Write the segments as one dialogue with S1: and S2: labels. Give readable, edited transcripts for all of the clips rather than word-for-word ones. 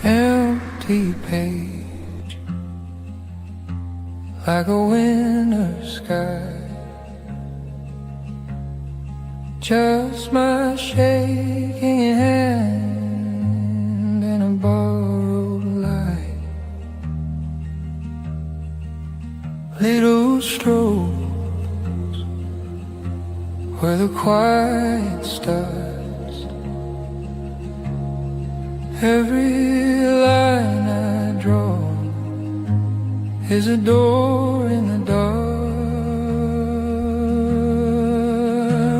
S1: Empty page, like a winter sky. Just my shaking hand and a borrowed light. Little strokes where the quiet starts. Every line I draw is a door in the dark.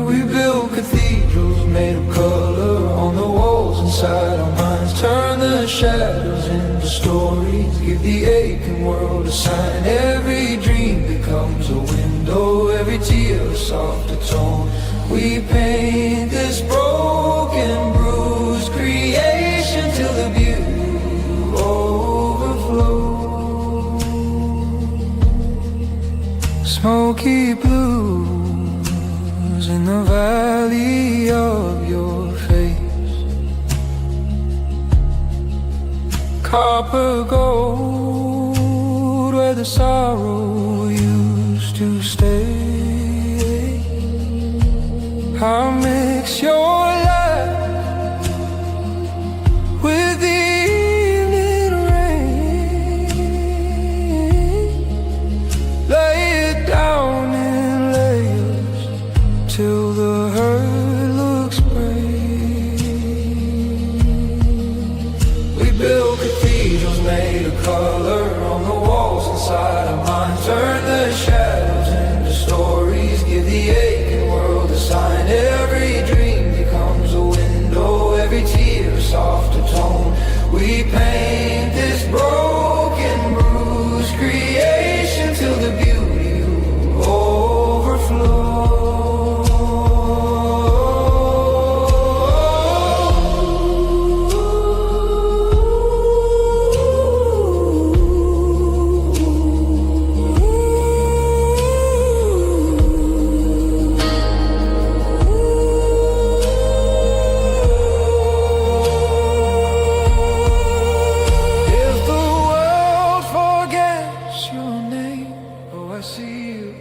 S1: We build cathedrals made of color on the walls inside our minds. Turn the shadows into stories, give the aching world a sign. Every dream becomes a window, every tear a softer tone. We paint this broken, bruised creation till the beauty overflows. Smoky blues in the valley of your face. Copper gold where the sorrow used to stay. I'll mix your light with the evening rain. Lay it down in layers till the hurt looks brave. We build cathedrals made of color on the walls inside our minds. Turn the shadows into stories, give the aching world a sign. Every dream becomes a window, every tear a softer tone. We paint this broken, bruised creation till the beauty overflows.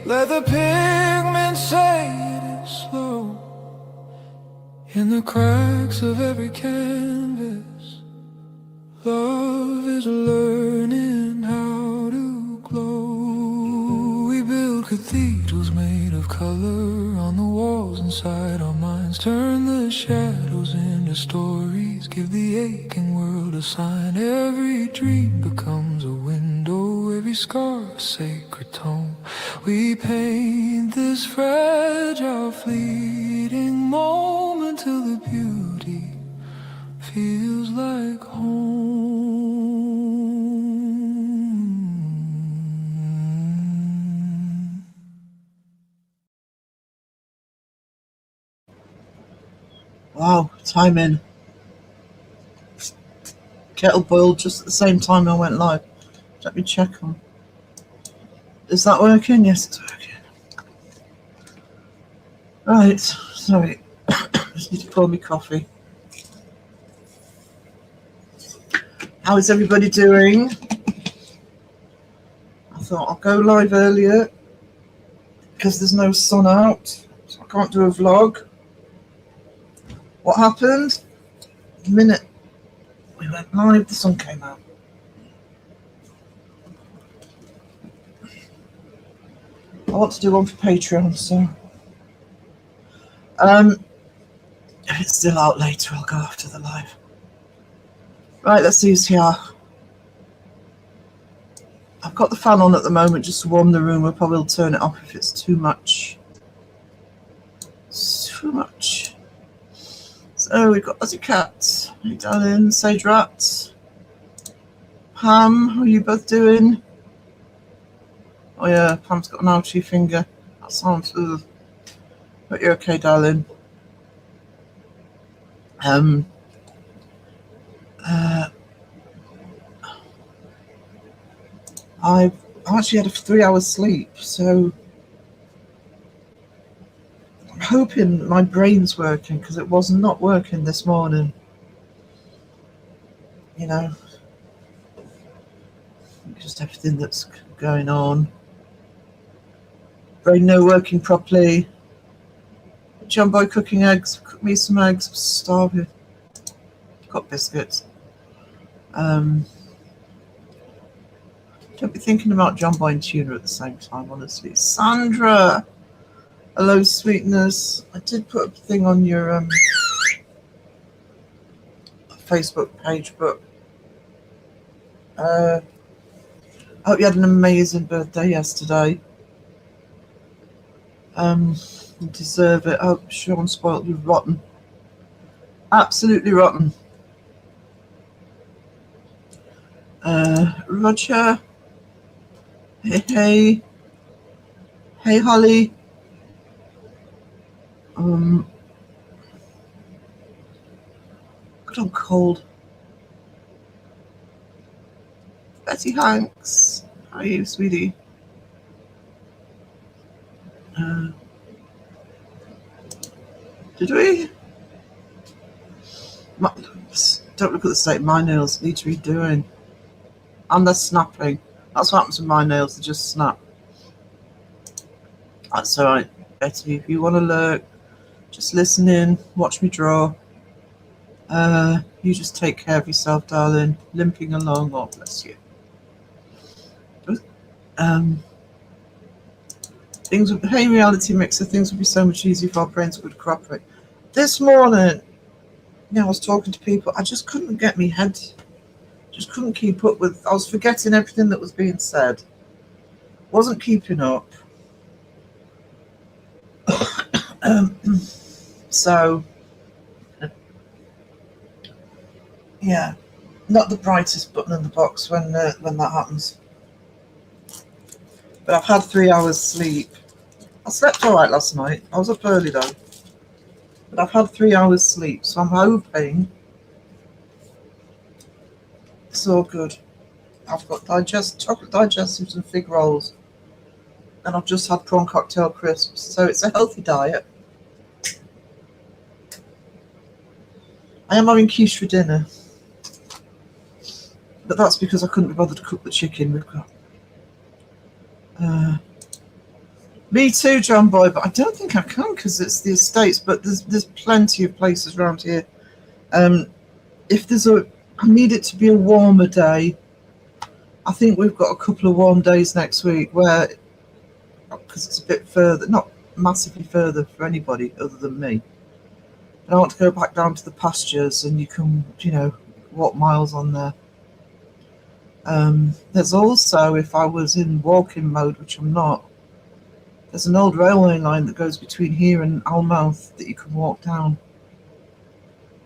S1: Let the pigment say it is slow. In the cracks of every canvas, love is learning how to glow. We build cathedrals made of color on the walls inside our minds. Turn the shadows into stories, give the aching world a sign. Every dream becomes a window, every scar a sacred tone. We paint this fragile, fleeting moment till the beauty feels like home.
S2: Wow, timing. Kettle boiled just at the same time I went live. Let me check on. Is that working? Yes, it's working. Right, sorry. Just need to pour me coffee. How is everybody doing? I thought I'll go live earlier because there's no sun out, so I can't do a vlog. What happened? The minute we went live, the sun came out. I want to do one for Patreon, so if it's still out later, I'll go after the live. Right, let's see who's here. I've got the fan on at the moment just to warm the room. We'll probably turn it off if it's too much. Too much. So we've got Aussie Cat, hey darling, Sage Rat, Pam, how are you both doing? Oh yeah, Pam's got an ouchie finger. That sounds ugh. But you're okay, darling. I've actually had a 3 hours sleep, so hoping my brain's working, because it was not working this morning. You know, just everything that's going on. Brain no working properly. John Boy cooking eggs. Cook me some eggs. I'm starving. Got biscuits. Don't be thinking about John Boy and tuna at the same time, honestly. Sandra! Hello, sweetness. I did put a thing on your Facebook page, but I hope you had an amazing birthday yesterday. You deserve it. I hope Sean spoiled you rotten. Absolutely rotten. Roger. Hey. Hey, Holly. God, I'm cold. Betty Hanks. How are you, sweetie? Did we? Don't look at the state of my nails. Need to be doing. And they're snapping. That's what happens with my nails. They just snap. That's all right, Betty. If you want to lurk, just listen in. Watch me draw. You just take care of yourself, darling. Limping along. Oh, bless you. Things would. Hey, reality mixer. Things would be so much easier if our brains would cooperate. This morning, I was talking to people. I just couldn't get me head. Just couldn't keep up with. I was forgetting everything that was being said. Wasn't keeping up. So, yeah, not the brightest button in the box when that happens. But I've had 3 hours sleep. I slept all right last night. I was up early though. But I've had 3 hours sleep, so I'm hoping it's all good. I've got chocolate digestives and fig rolls. And I've just had prawn cocktail crisps. So it's a healthy diet. I am having quiche for dinner. But that's because I couldn't be bothered to cook the chicken we've got. Me too, John Boy, but I don't think I can because it's the estates, but there's plenty of places around here. If I need it to be a warmer day. I think we've got a couple of warm days next week where, because it's a bit further, not massively further for anybody other than me. And I want to go back down to the pastures and you can, walk miles on there. There's also, if I was in walking mode, which I'm not, there's an old railway line that goes between here and Almouth that you can walk down.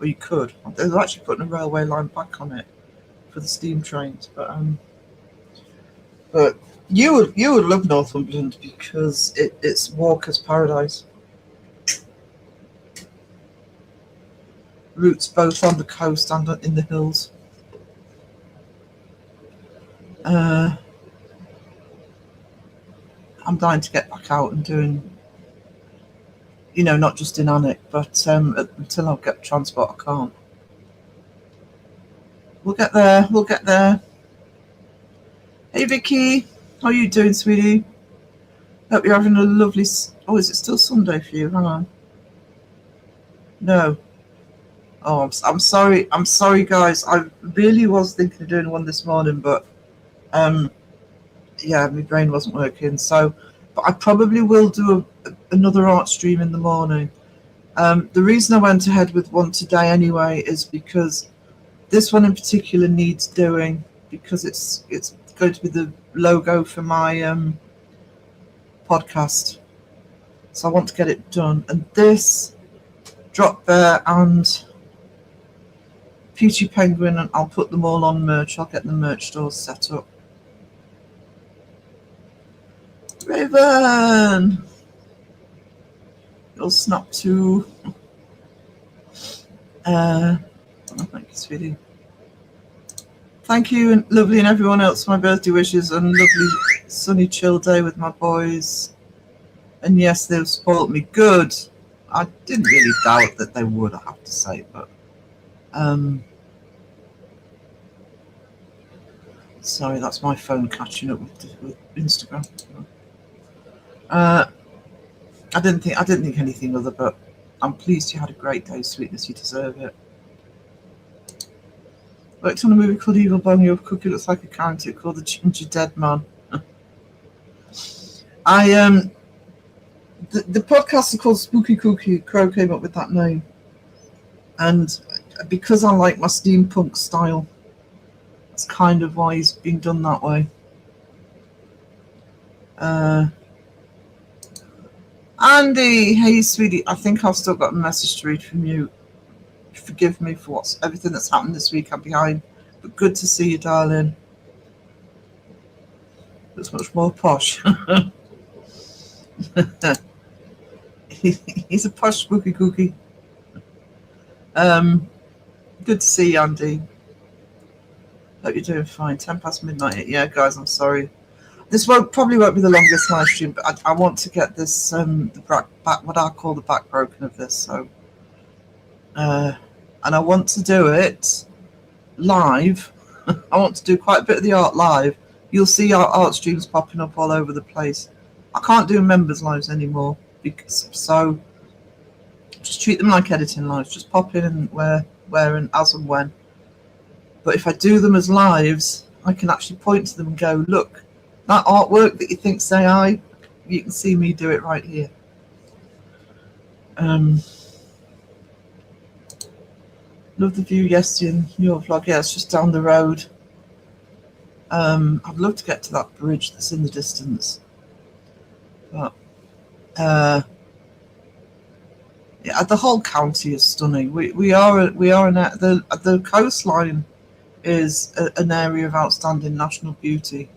S2: Or you could. They're actually putting a railway line back on it for the steam trains. But you would love Northumberland because it's walker's paradise. Routes both on the coast and in the hills. I'm dying to get back out and doing, not just in Alnwick, but until I get transport, I can't. We'll get there. Hey Vicky, how are you doing, sweetie? Hope you're having a lovely. Oh, is it still Sunday for you? Hang on. No. Oh, I'm sorry. I'm sorry, guys. I really was thinking of doing one this morning, but yeah, my brain wasn't working. So, but I probably will do another Artstream in the morning. The reason I went ahead with one today anyway is because this one in particular needs doing, because it's going to be the logo for my podcast. So I want to get it done. And this Drop Bear and Beauty Penguin, and I'll put them all on merch. I'll get the merch stores set up. Raven! You'll snap too. Thank you, sweetie. Thank you, and lovely, and everyone else for my birthday wishes, and lovely sunny chill day with my boys. And yes, they've spoilt me. Good. I didn't really doubt that they would, I have to say, but sorry, that's my phone catching up with Instagram. I didn't think anything other, but I'm pleased you had a great day, sweetness. You deserve it. Worked on a movie called Evil Bone. Your cookie looks like a character called the Ginger Dead Man. The podcast is called Spooky Cookie. Crow came up with that name, and because I like my steampunk style, that's kind of why he's been done that way. Andy, hey sweetie, I think I've still got a message to read from you. Forgive me for everything that's happened this week. I'm behind, but good to see you, darling. Looks much more posh. He's a posh spooky cookie. Good to see you, Andy. Hope you're doing fine. 10 past midnight. Yeah, guys, I'm sorry. This probably won't be the longest live stream, but I want to get this the back what I call the back broken of this. So, and I want to do it live. I want to do quite a bit of the art live. You'll see our art streams popping up all over the place. I can't do members lives anymore so just treat them like editing lives. Just pop in and where and as and when. But if I do them as lives, I can actually point to them and go, look, that artwork that you think's AI, you can see me do it right here. Love the view yesterday in your vlog. Yeah, it's just down the road. I'd love to get to that bridge that's in the distance. But yeah, the whole county is stunning. We are the coastline is an area of outstanding national beauty,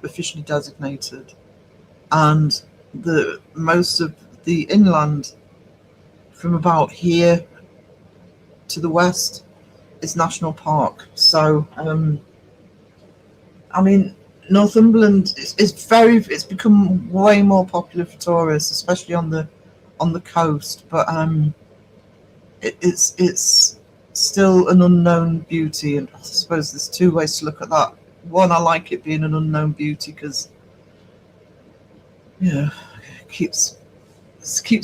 S2: officially designated, and the most of the inland from about here to the west is national park. So I mean, Northumberland it's become way more popular for tourists, especially on the coast, but it's still an unknown beauty, and I suppose there's two ways to look at that. One, I like it being an unknown beauty because it keeps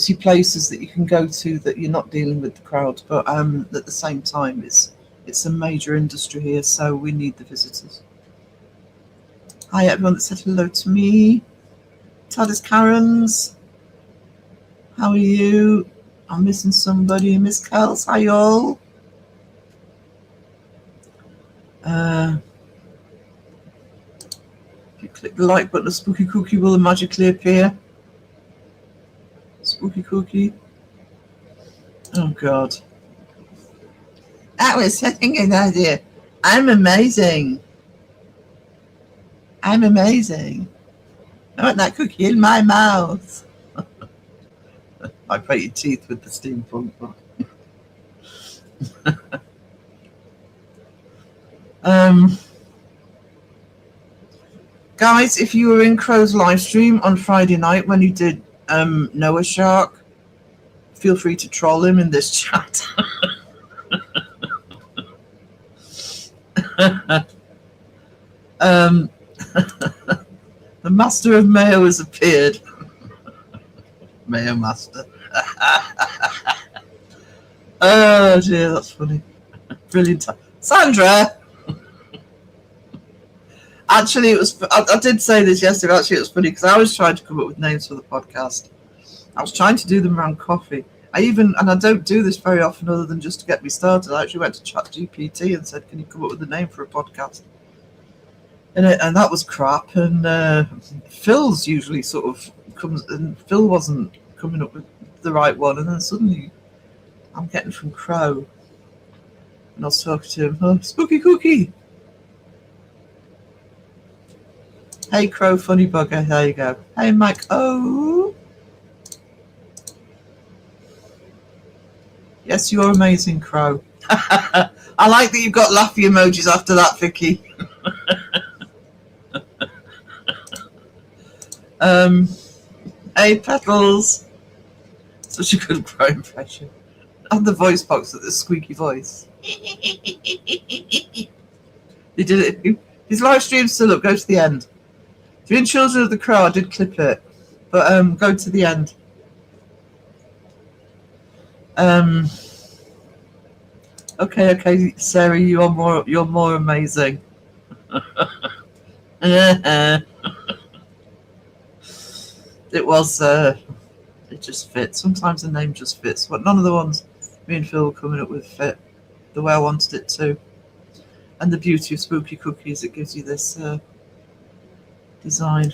S2: you places that you can go to that you're not dealing with the crowd, but at the same time it's a major industry here, so we need the visitors. Hi everyone that said hello to me. Tadas Karens, how are you? I'm missing somebody. Miss Kels, hi y'all. If you click the like button, a spooky cookie will magically appear. Spooky cookie. Oh God. That was such a good idea. I'm amazing. I'm amazing. I want that cookie in my mouth. I break your teeth with the steampunk. Guys, if you were in Crow's live stream on Friday night when you did Noah Shark, feel free to troll him in this chat. The Master of Mayo has appeared. Mayo Master. Oh dear, that's funny. Brilliant. Sandra! Actually, it was. I did say this yesterday. Actually, it was funny because I was trying to come up with names for the podcast. I was trying to do them around coffee. And I don't do this very often other than just to get me started. I actually went to ChatGPT and said, can you come up with a name for a podcast? And that was crap. And Phil's usually sort of comes, and Phil wasn't coming up with the right one. And then suddenly I'm getting from Crow. And I was talking to him, oh, Spooky Cookie. Hey, Crow, funny bugger. There you go. Hey, Mike. Oh. Yes, you're amazing, Crow. I like that you've got laughy emojis after that, Vicky. Hey, Petals. Such a good Crow impression. And the voice box with the squeaky voice. He did it. His live stream's still up. Go to the end. If you're in Children of the Crow, I did clip it, but go to the end. Okay, Sarah, you're more amazing. It was. It just fits. Sometimes the name just fits, but none of the ones me and Phil were coming up with fit the way I wanted it to. And the beauty of Spooky Cookies, it gives you this design.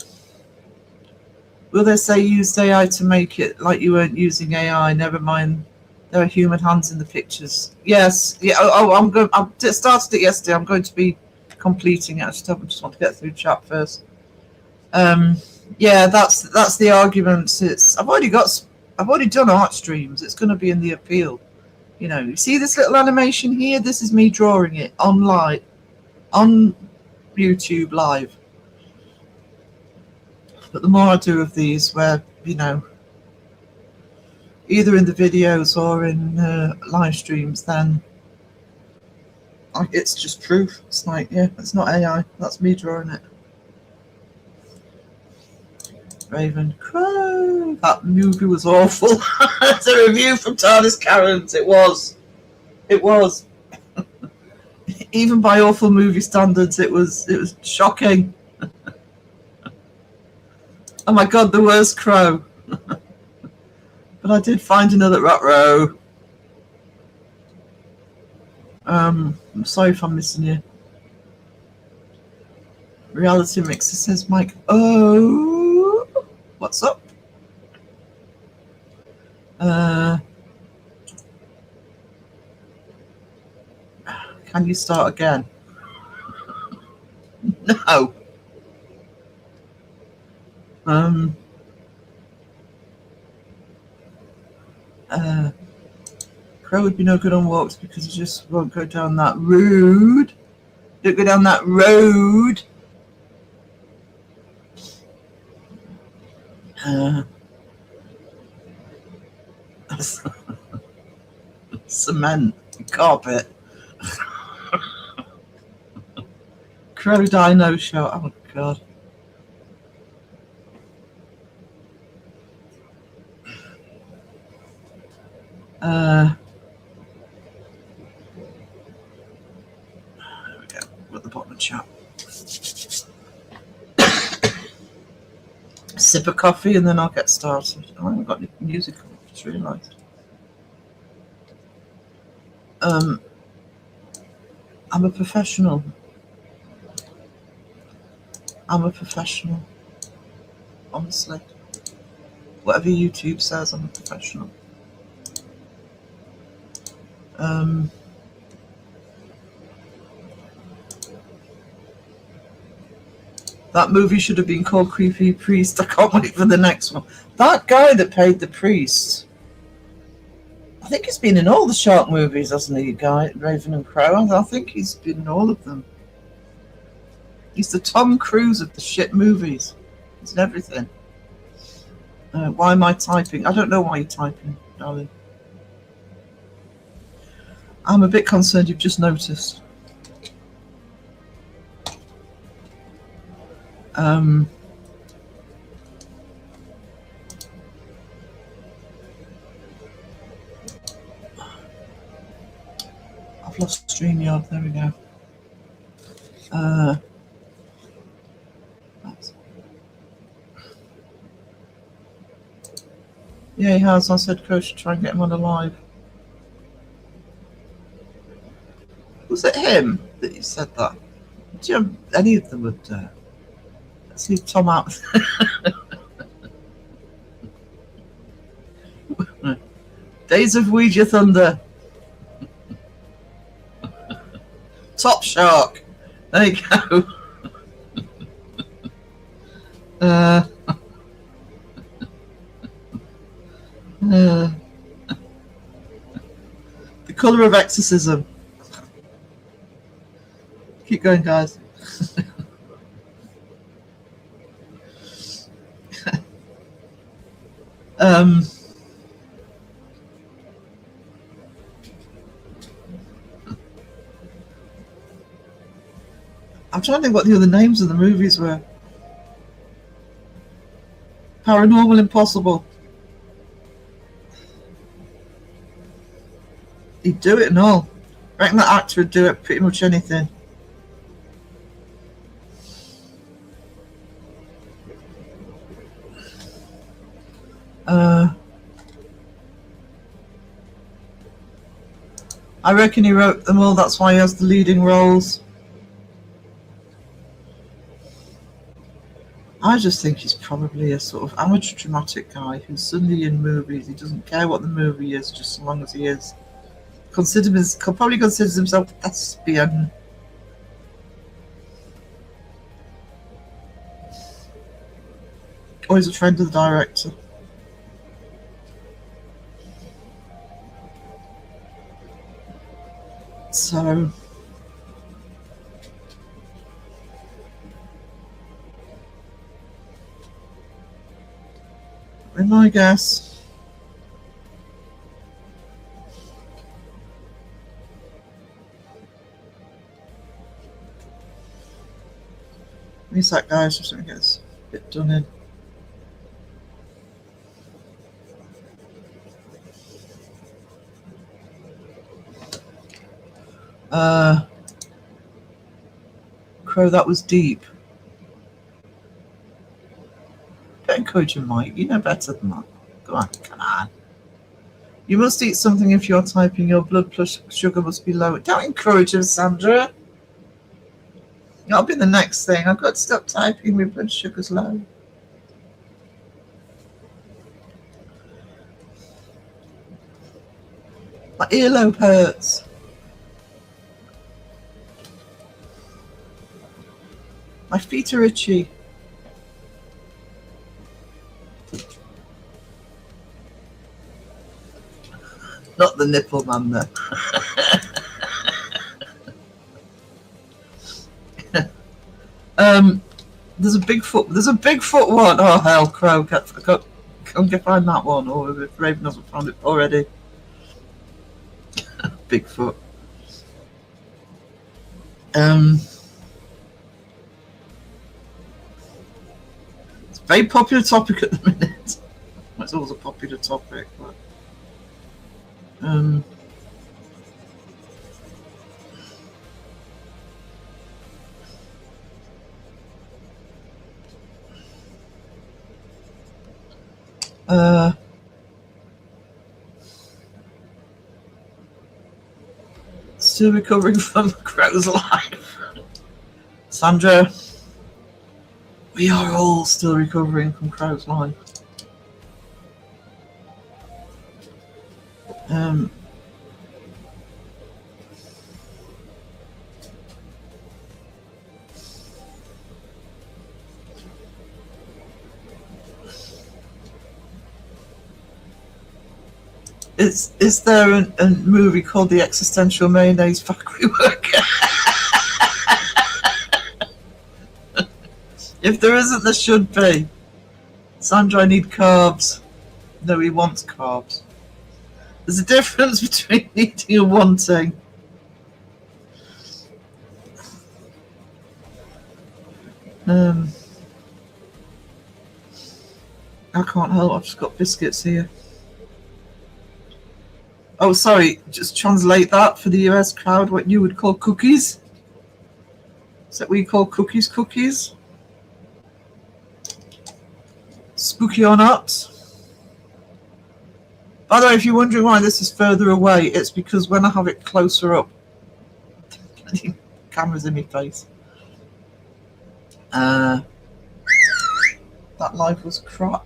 S2: Will they say used AI to make it like you weren't using AI? Never mind, there are human hands in the pictures. Yes, yeah. I'm going. I started it yesterday. I'm going to be completing it. I just want to get through chat first. Yeah, that's the argument. I've already done Artstreams. It's going to be in the appeal. You know, you see this little animation here? This is me drawing it on YouTube live. But the more I do of these, where, you know, either in the videos or in live streams, then it's just proof. It's like, yeah, it's not AI. That's me drawing it. Raven Crow. That movie was awful. It's a review from TARDIS Karens. It was. Even by awful movie standards, it was shocking. Oh my God, the worst Crow. But I did find another Row. I'm sorry if I'm missing you. Reality Mixer says, Mike, oh, what's up? Can you start again? No. Crow would be no good on walks because he just won't go down that road. Don't go down that road. Cement, carpet. Crow Dino Show. Oh my God. There we go. At the bottom of the chat. Sip of coffee and then I'll get started. I haven't got any music on, I just realised. I'm a professional. Honestly. Whatever YouTube says, I'm a professional. That movie should have been called Creepy Priest. I can't wait for the next one. That guy that played the priest, I think he's been in all the shark movies, hasn't he, guy? Raven and Crow. I think he's been in all of them. He's the Tom Cruise of the shit movies. He's in everything. Why am I typing? I don't know why you're typing, darling. I'm a bit concerned you've just noticed. I've lost StreamYard. There we go. Yeah, he has. I said Coach should try and get him on a live. Was it him that you said that? Do you have any of them would let's leave Tom out. Days of Ouija Thunder. Top Shark. There you go. The Colour of Exorcism. Keep going, guys. I'm trying to think what the other names of the movies were. Paranormal Impossible. He'd do it and all. I reckon that actor would do it pretty much anything. I reckon he wrote them all, that's why he has the leading roles. I just think he's probably a sort of amateur dramatic guy who's suddenly in movies. He doesn't care what the movie is, just as long as he is. Probably considers himself a thespian. Or he's a friend of the director. So in my guess, leave that guy so something gets a bit done in. Crow, that was deep. Don't encourage him, Mike. You know better than that. Go on, come on. You must eat something if you're typing. Your blood sugar must be low. Don't encourage him, Sandra. That'll be the next thing. I've got to stop typing. My blood sugar's low. My earlobe hurts. My feet are itchy. Not the nipple man there. There's a Bigfoot one. Oh hell, Crow, go and find that one, or if Raven hasn't found it already. Bigfoot. It's a very popular topic at the minute. It's always a popular topic, but still recovering from Crow's life. Sandra, we are all still recovering from Crow's life. Is there a movie called The Existential Mayonnaise Factory Worker? If there isn't, there should be. Sandra, I need carbs. No, he wants carbs. There's a difference between needing and wanting. I can't help, I've just got biscuits here. Oh, sorry, just translate that for the US crowd, what you would call cookies. Is that what you call cookies? Spooky or not? By the way, if you're wondering why this is further away, it's because when I have it closer up, the camera's in my face. That live was crap.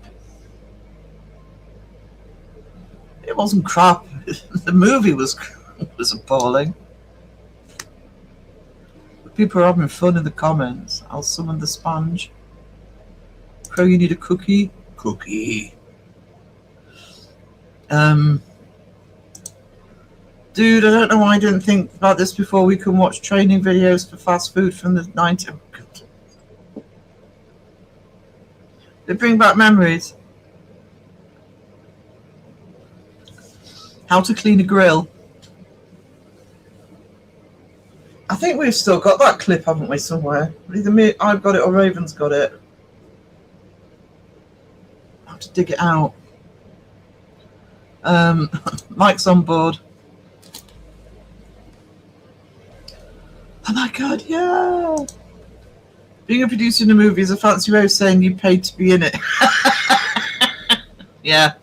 S2: It wasn't crap. The movie was appalling. People are having fun in the comments. I'll summon the sponge. Crow, you need a cookie? Cookie. Dude, I don't know why I didn't think about this before. We can watch training videos for fast food from the 90s. They bring back memories. How to clean a grill. I think we've still got that clip, haven't we, somewhere? Either me, I've got it, or Raven's got it. I have to dig it out. Mike's on board. Oh my god, yeah! Being a producer in a movie is a fancy way of saying you paid to be in it. Yeah.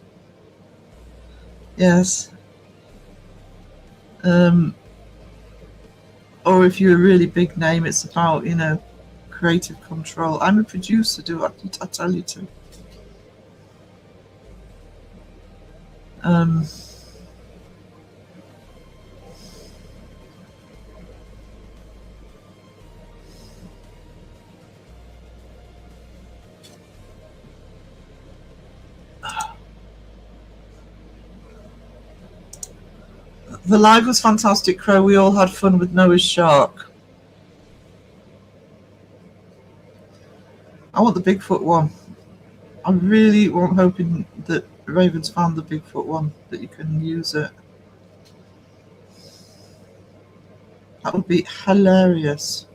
S2: Yes. Or if you're a really big name, it's about, you know, creative control. I'm a producer, I tell you to. The live was fantastic, Crow. We all had fun with Noah's Shark. I want the Bigfoot one. I really am hoping that Raven's found the Bigfoot one, that you can use it. That would be hilarious.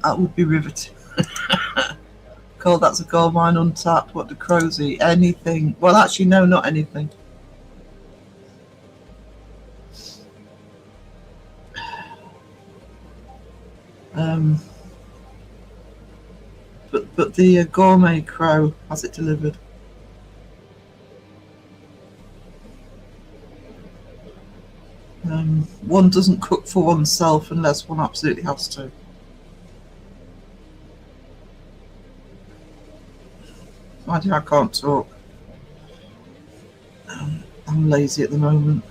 S2: That would be riveting. Cole, that's a gold mine untapped. What do crows eat? Anything. Well, actually, no, not anything. But the gourmet crow has it delivered. One doesn't cook for oneself unless one absolutely has to. I can't talk. I'm lazy at the moment.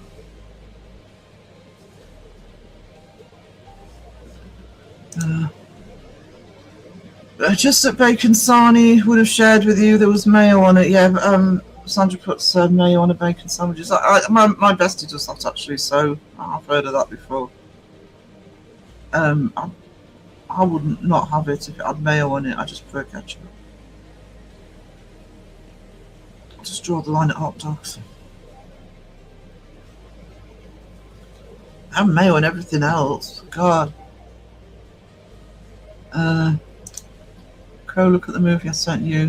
S2: Just that bacon sarnie would have shared with you. There was mayo on it. Yeah, Sandra puts mayo on a bacon sandwiches. My bestie does that actually, so I've heard of that before. I wouldn't not have it if it had mayo on it. I just prefer ketchup. I'll just draw the line at hot dogs. I have mayo and everything else. God. Crow, look at the movie I sent you.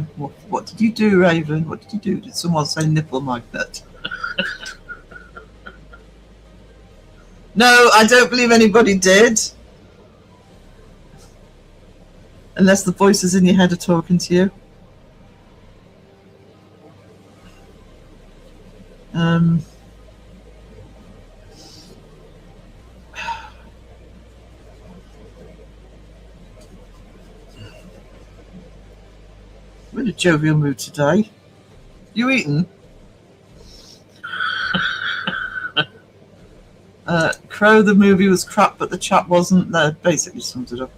S2: What did you do, Raven? What did you do? Did someone say nipple magnet? No, I don't believe anybody did. Unless the voices in your head are talking to you. I'm in a jovial mood today. You eaten? Crow, the movie was crap, but the chat wasn't. There basically sums it up.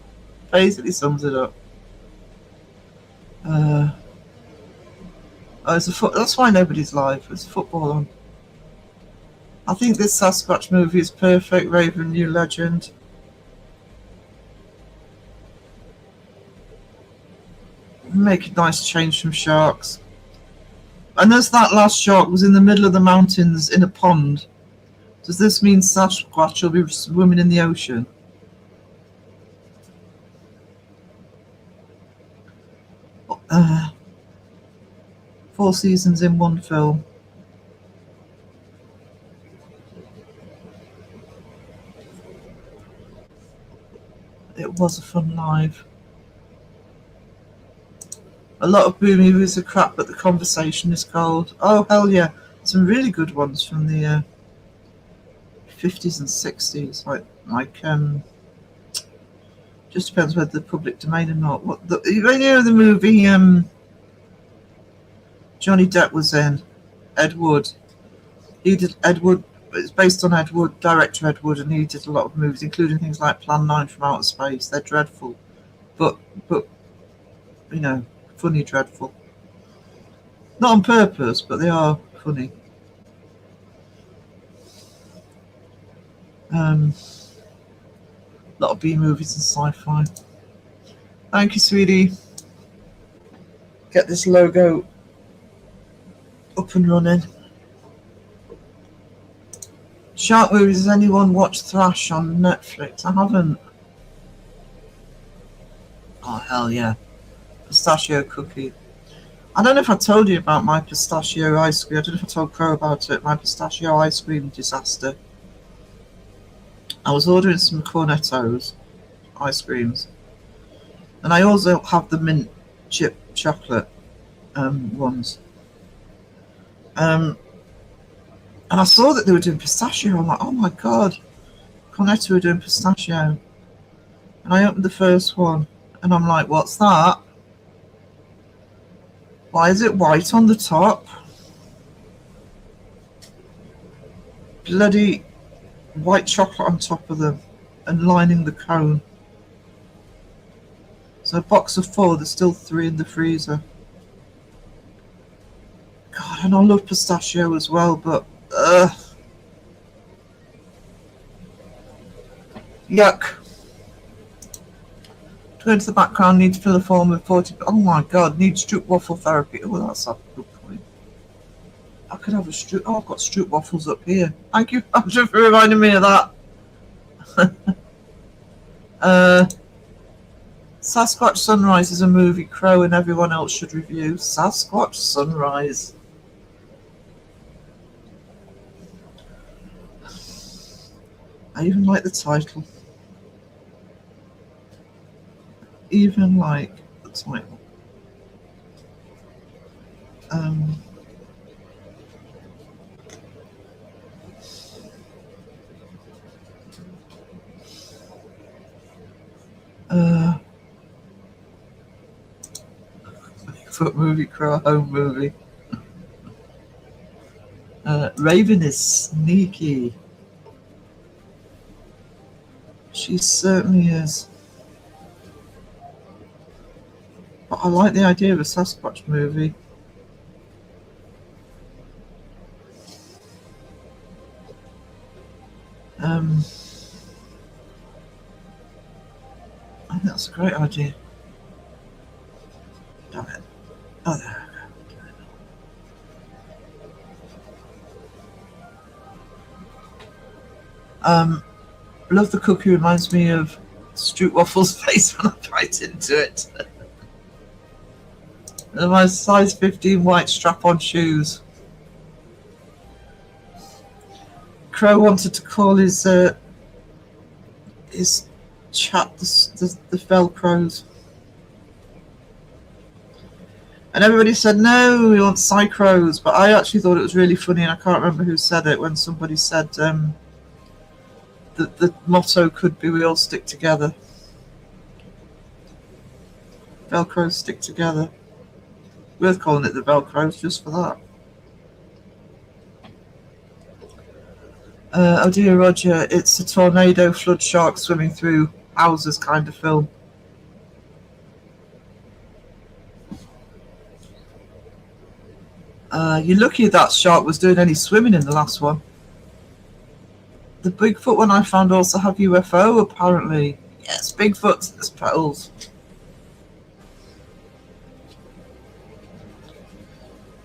S2: That's why nobody's live. There's football on. I think this Sasquatch movie is perfect. Raven, new legend. Make a nice change from sharks. And as that last shark was in the middle of the mountains in a pond, does this mean Sasquatch will be swimming in the ocean? Four seasons in one film. It was a fun live. A lot of Boo movies are crap, but the conversation is gold. Oh, hell yeah. Some really good ones from the 50s and 60s. Like just depends whether the public domain or not. You know the movie Johnny Depp was in? Ed Wood. He did Ed Wood. It's based on Ed Wood, director Ed Wood, and he did a lot of movies, including things like Plan 9 from Outer Space. They're dreadful. But you know, funny dreadful. Not on purpose, but they are funny. A lot of B movies and sci-fi. Thank you, sweetie. Get this logo up and running. Shark movies. Has anyone watched Thrash on Netflix? I haven't. Oh, hell yeah. Pistachio cookie. I don't know if I told you about my pistachio ice cream. I don't know if I told Crow about it. My pistachio ice cream disaster. I was ordering some Cornettos ice creams. And I also have the mint chip chocolate ones. And I saw that they were doing pistachio. I'm like, oh my God. Cornetto were doing pistachio. And I opened the first one. And I'm like, what's that? Why is it white on the top? Bloody white chocolate on top of them and lining the cone. So a box of 4, there's still 3 in the freezer. God, and I love pistachio as well, but yuck. To go into the background, need to fill a form with 40. Oh my God, need stroop waffle therapy. Oh, that's a good point. I could have a stroop. Oh, I've got stroop waffles up here. Thank you, Andrew, for reminding me of that. Sasquatch Sunrise is a movie Crow and everyone else should review. Sasquatch Sunrise. I even like the title. Even like the title. Bigfoot movie, Crow home movie. Raven is sneaky. She certainly is. But I like the idea of a Sasquatch movie. I think that's a great idea. Damn it. Oh, there we go. Love the cookie, reminds me of Stroop Waffle's face when I bite into it. And my size 15 white strap-on shoes. Crow wanted to call his chat the Velcros. And everybody said, no, we want Psychros. But I actually thought it was really funny, and I can't remember who said it, when somebody said that the motto could be, we all stick together. Velcros stick together. Worth calling it the Velcros just for that. Oh dear, Roger, it's a tornado, flood, shark swimming through houses kind of film. You're lucky that shark was doing any swimming in the last one. The Bigfoot one I found also have UFO, apparently. Yes, Bigfoot, there's petals.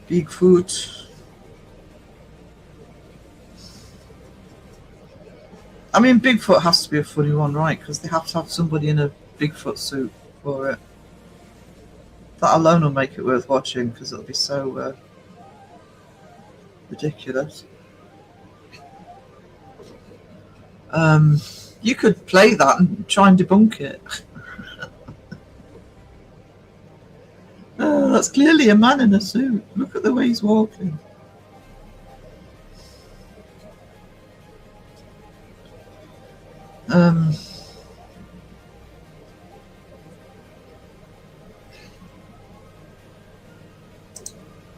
S2: Bigfoot. I mean, Bigfoot has to be a funny one, right? Because they have to have somebody in a Bigfoot suit for it. That alone will make it worth watching, because it'll be so ridiculous. You could play that and try and debunk it. That's clearly a man in a suit. Look at the way he's walking.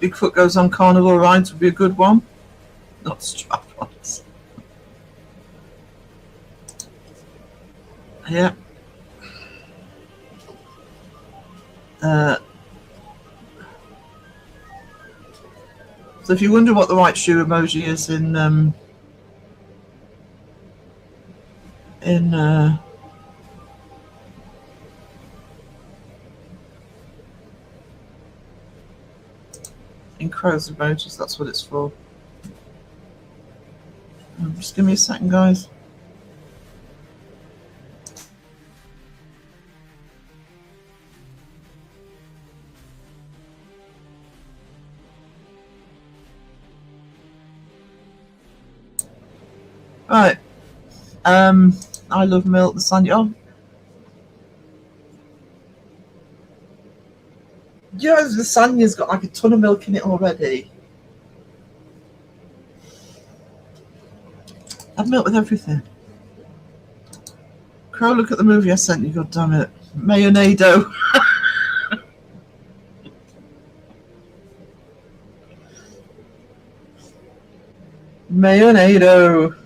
S2: Bigfoot goes on carnival rides would be a good one. Not strap-ons. Yeah. So if you wonder what the white shoe emoji is in Enclosed emojis, that's what it's for. Just give me a second, guys. Right. I love milk, the Sandy. Oh. Yeah, the Sanya's got like a ton of milk in it already. I've milk with everything. Crow, look at the movie I sent you, god damn it. Mayonado. Mayonado.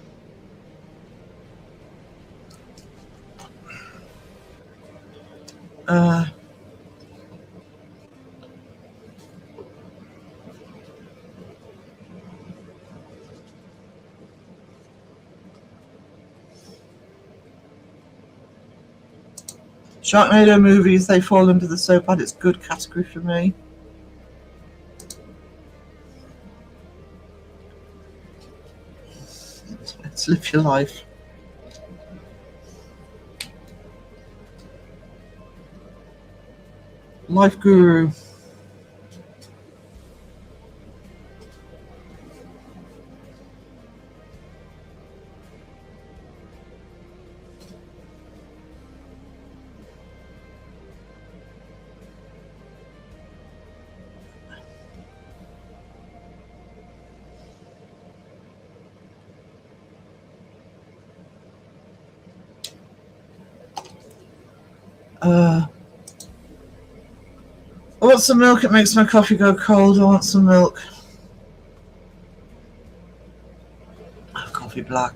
S2: Sharknado movies, they fall under the soap ad. It's good category for me. Let's live your life. Life Guru. I want some milk, it makes my coffee go cold. I want some milk. Coffee black.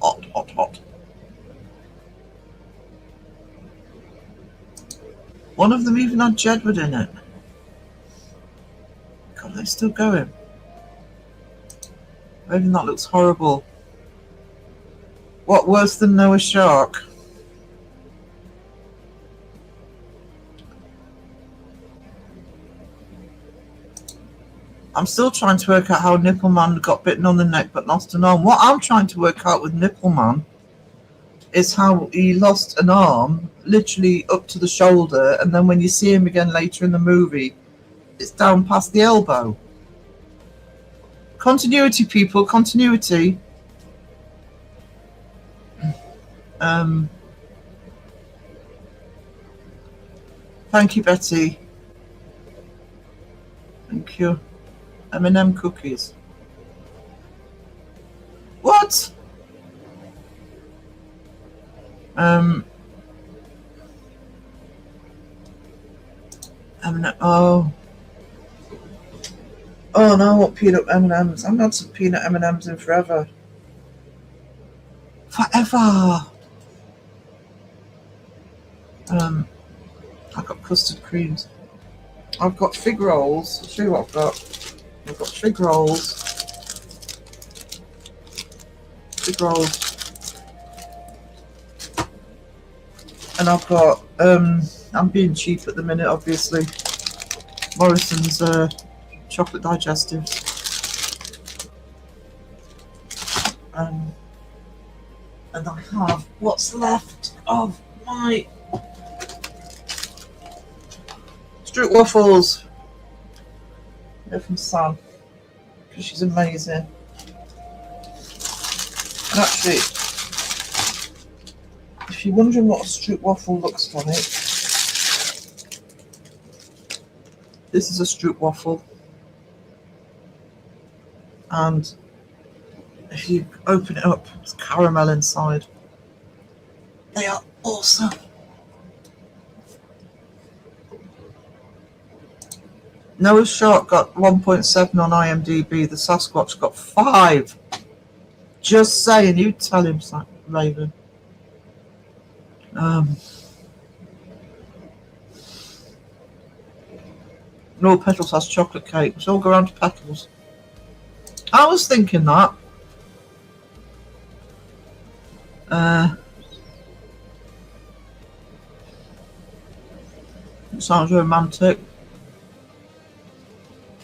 S2: Hot, hot, hot. One of them even had Jedward in it. God, they're still going. Even that looks horrible. What, worse than Noah's Shark? I'm still trying to work out how Nippleman got bitten on the neck but lost an arm. What I'm trying to work out with Nippleman is how he lost an arm literally up to the shoulder, and then when you see him again later in the movie, it's down past the elbow. Continuity, people, continuity. Thank you, Betty. Thank you. M&M cookies. What? M&M. Oh. Oh no, I want peanut M&Ms. I haven't had some peanut M&Ms in forever. Forever. I've got custard creams. I've got fig rolls. I'll show you what I've got. I've got fig rolls. Fig rolls. And I've got, I'm being cheap at the minute, obviously. Morrison's chocolate digestive. And I have what's left of my Stroop waffles. They're from Sam, because she's amazing. And actually, if you're wondering what a Stroop waffle looks like, this is a Stroop waffle. And if you open it up, it's caramel inside. They are awesome. Noah's Shark got 1.7 on IMDb. The Sasquatch got 5. Just saying, you tell him, Raven. No, Petals has chocolate cake. Let's all go around to Petals. I was thinking that. It sounds romantic.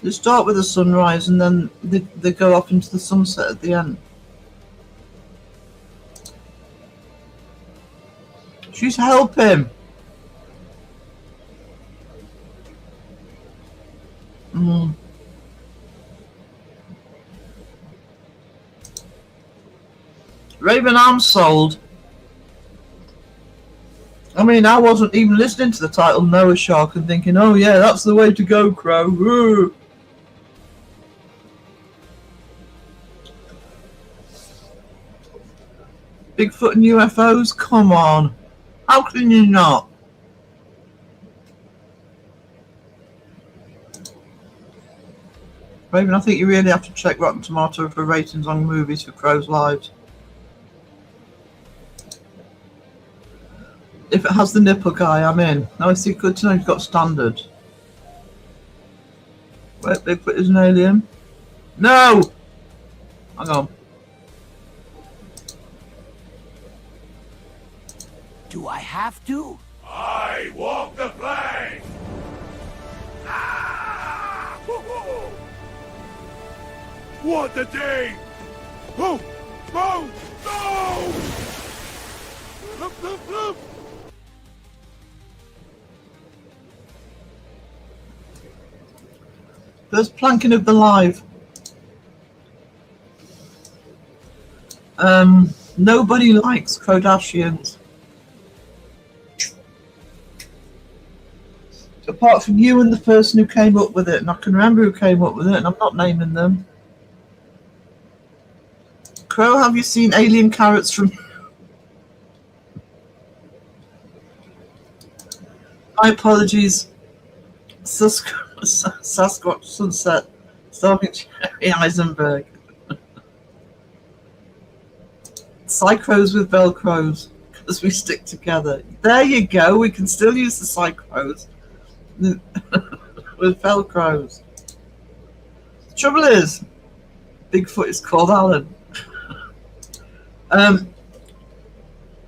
S2: They start with a sunrise and then they go off into the sunset at the end. She's helping. Raven, I'm sold. I mean, I wasn't even listening to the title Noah Shark and thinking, oh yeah, that's the way to go, Crow. Woo. Bigfoot and UFOs? Come on. How can you not? Raven, I think you really have to check Rotten Tomato for ratings on movies for Crow's Lives. If it has the nipple guy, I'm in. Now I see, good to know you've got standard. Wait, Bigfoot is an alien? No! Hang on.
S3: Do I have to?
S4: I walk the plank! Ah! Woo-hoo! What a day! Oh! Oh! No! Look, look, look!
S2: First planking of the live. Nobody likes Kardashians. Apart from you and the person who came up with it, and I can remember who came up with it, and I'm not naming them. Crow, have you seen Alien Carrots from... My apologies. Sasquatch Sunset, starring Jerry Eisenberg. Psychros with Velcros, because we stick together. There you go, we can still use the Psychros with Velcros. The trouble is, Bigfoot is called Alan.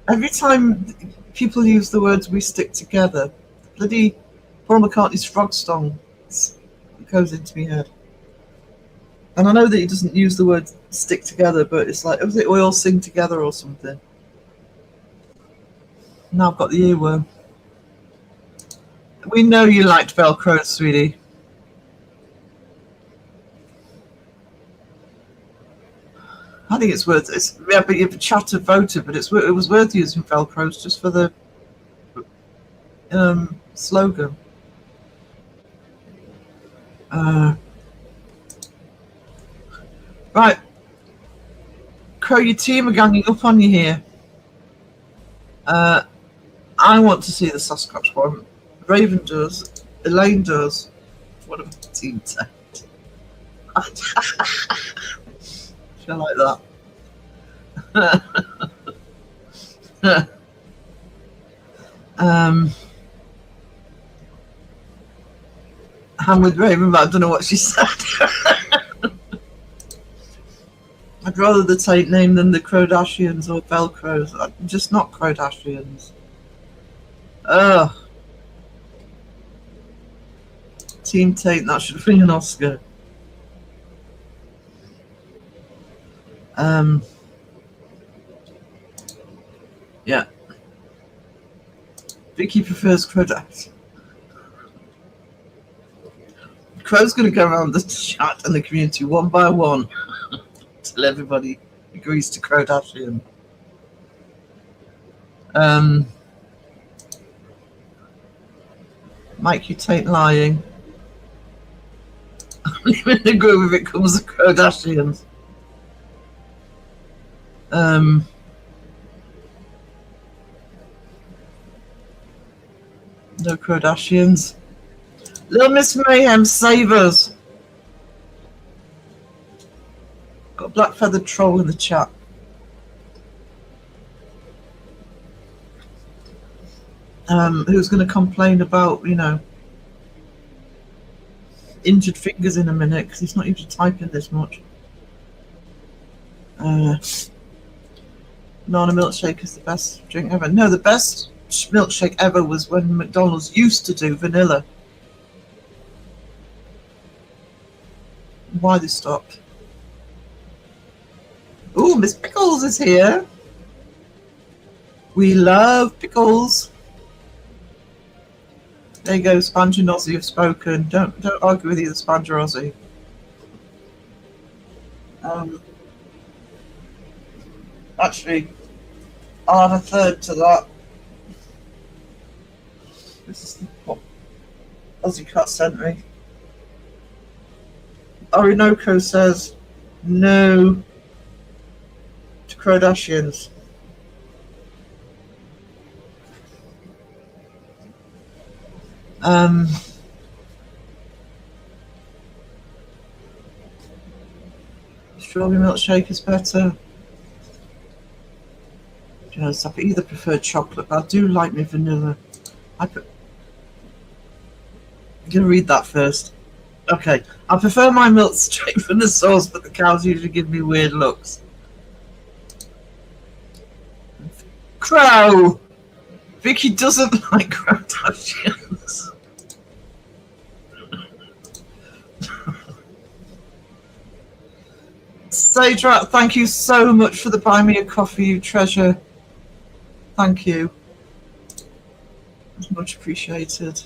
S2: Every time people use the words "we stick together," bloody Paul McCartney's Frog Song goes into my head. And I know that he doesn't use the word "stick together," but it's like, was it we all sing together or something? Now I've got the earworm. We know you liked Velcro, sweetie. I think it's worth it. Yeah, but you've chat have voted, but it was worth using Velcros just for the slogan. Right, Crow, your team are ganging up on you here. I want to see the Sasquatch one. Raven does. Elaine does. What a team tent. I like that. I'm with Raven, but I don't know what she said. I'd rather the tape name than the Kardashians or Velcros. Just not Kardashians. Ugh. Team Tate, that should bring an Oscar. Yeah. Vicky prefers Crodax. Crow's going to go around the chat and the community one by one till everybody agrees to Kardashian. Mike, you take lying. I'm even in the group if it comes to Kardashians. No Kardashians. Little Miss Mayhem, save us. Got a black feathered troll in the chat. Who's going to complain about, you know, injured fingers in a minute because he's not usually typing this much. Banana milkshake is the best drink ever. No, the best milkshake ever was when McDonald's used to do vanilla. why they stopped. Ooh, Miss Pickles is here. We love pickles. There you go, Sponge and Aussie have spoken. Don't argue with either Sponge or Aussie. Actually, I'll add a third to that. This is what Aussie Cat sent me. Orinoco says no to Kardashians. Strawberry milkshake is better. You know, I either prefer chocolate, but I do like my vanilla. I'm gonna read that first. Okay, I prefer my milk straight from the source, but the cows usually give me weird looks. Crow! Vicky doesn't like Kardashians. Sage Rat, thank you so much for the buy me a coffee, you treasure. Thank you. It's much appreciated.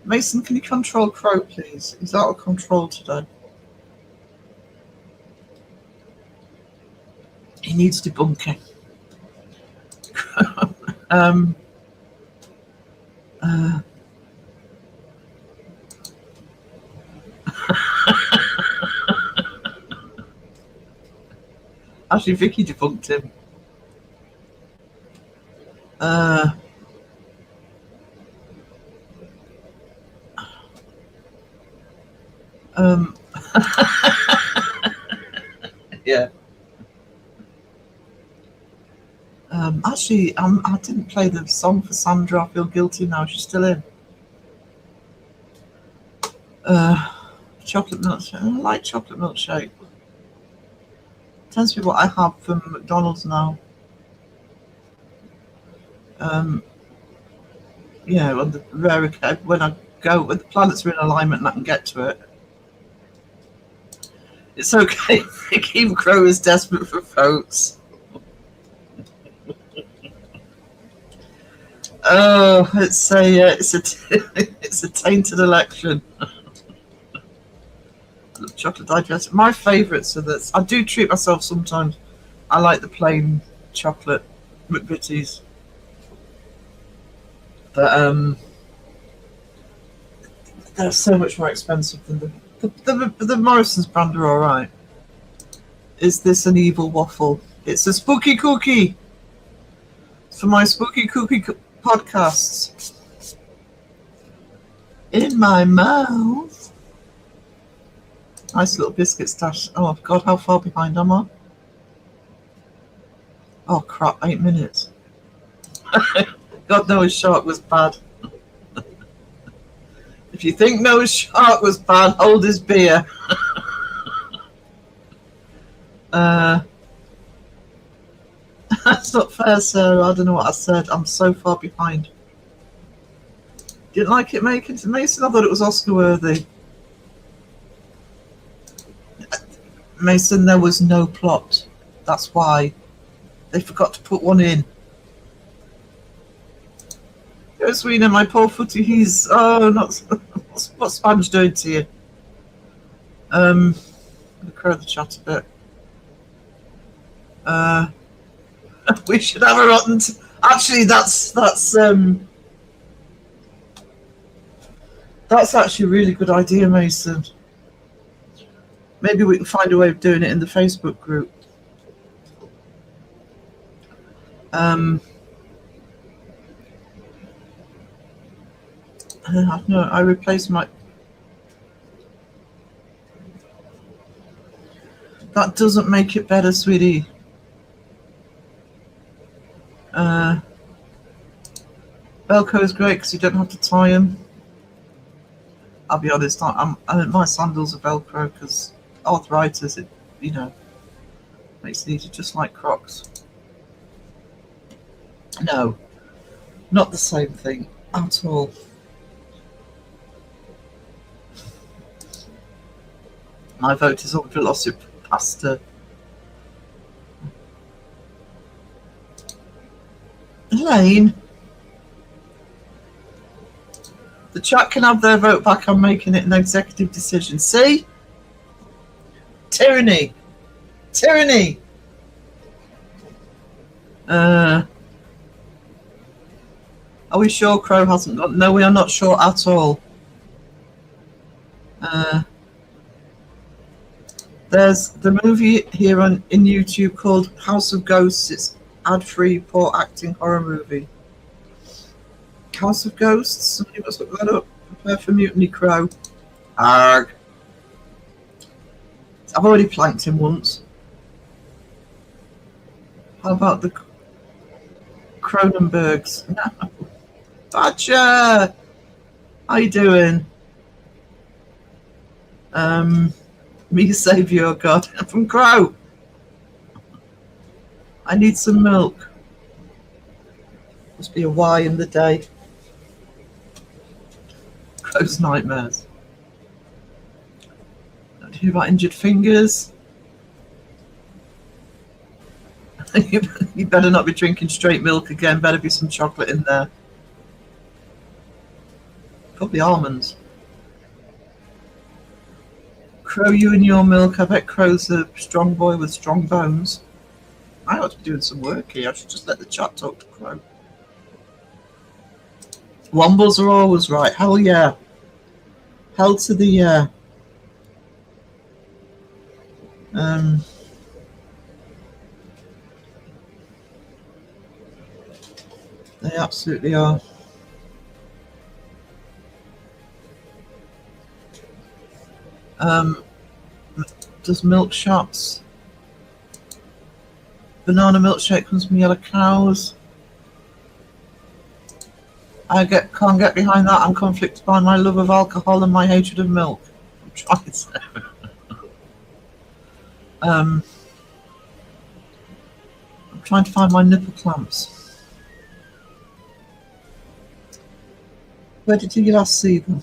S2: Mason, can you control Crow, please? He's out of control today. He needs debunking. Actually, Vicky debunked him. Yeah. Actually, I didn't play the song for Sandra. I feel guilty now. She's still in. Chocolate milkshake. I like chocolate milkshake. Tends to be what I have from McDonald's now. Yeah, on the rare occasion when I go, when the planets are in alignment and I can get to it. It's okay. Vicky Crow is desperate for votes. Oh, it's a tainted election. Chocolate digest. My favourites are this. I do treat myself sometimes. I like the plain chocolate McVitie's, but they're so much more expensive than the Morrison's brand are all right. Is this an evil waffle? It's a spooky cookie. It's for my spooky cookie podcasts. In my mouth. Nice little biscuit stash. Oh God, how far behind am I? Oh crap, 8 minutes. God, Noah's Shark was bad. If you think Noah's Shark was bad, hold his beer. That's not fair, Sarah. I don't know what I said. I'm so far behind. Didn't like it making to Mason. I thought it was Oscar worthy. Mason, there was no plot. That's why they forgot to put one in. Go, Sweeney, my poor footy. He's not. What's Sponge doing to you? I'm gonna crow the chat a bit. We should have a rotten. Actually, that's actually a really good idea, Mason. Maybe we can find a way of doing it in the Facebook group. No, I replaced my. That doesn't make it better, sweetie. Velcro is great because you don't have to tie them. I I'll be honest. My sandals are Velcro because arthritis. It makes it easier, just like Crocs. No, not the same thing at all. My vote is on Velocipasta. Elaine, the chat can have their vote back. I'm making it an executive decision. See? Tyranny. Tyranny. Are we sure Crow hasn't got? No, we are not sure at all. There's the movie here in YouTube called House of Ghosts. It's ad-free, poor acting horror movie. House of Ghosts? Somebody must look that up. Prepare for Mutiny Crow. Arg. I've already planked him once. How about the Cronenbergs? No. Badger! How you doing? Me saviour, God. I'm from Crow. I need some milk. Must be a Y in the day. Crow's nightmares. Don't hear about injured fingers. You better not be drinking straight milk again. Better be some chocolate in there. Probably almonds. Crow, you and your milk. I bet Crow's a strong boy with strong bones. I ought to be doing some work here. I should just let the chat talk to Crow. Wombles are always right. Hell yeah. Hell to the yeah. They absolutely are. Does milk shops? Banana milkshake comes from yellow cows. Can't get behind that. I'm conflicted by my love of alcohol and my hatred of milk. I'm trying to. I'm trying to find my nipple clamps. Where did you last see them?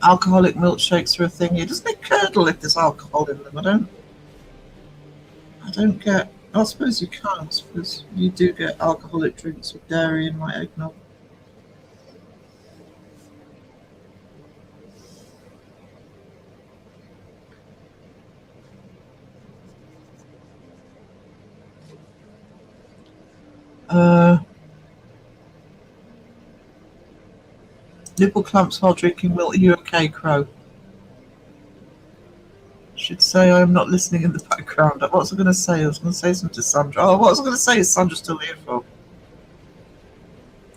S2: Alcoholic milkshakes are a thing here. Doesn't it curdle if there's alcohol in them? I don't get. I suppose you can. I suppose you do get alcoholic drinks with dairy in my eggnog. Nipple clamps while drinking milk. Are you okay, Crow? Should say I am not listening in the background. What was I going to say? I was going to say something to Sandra. Oh, what was I going to say? Is Sandra still here for?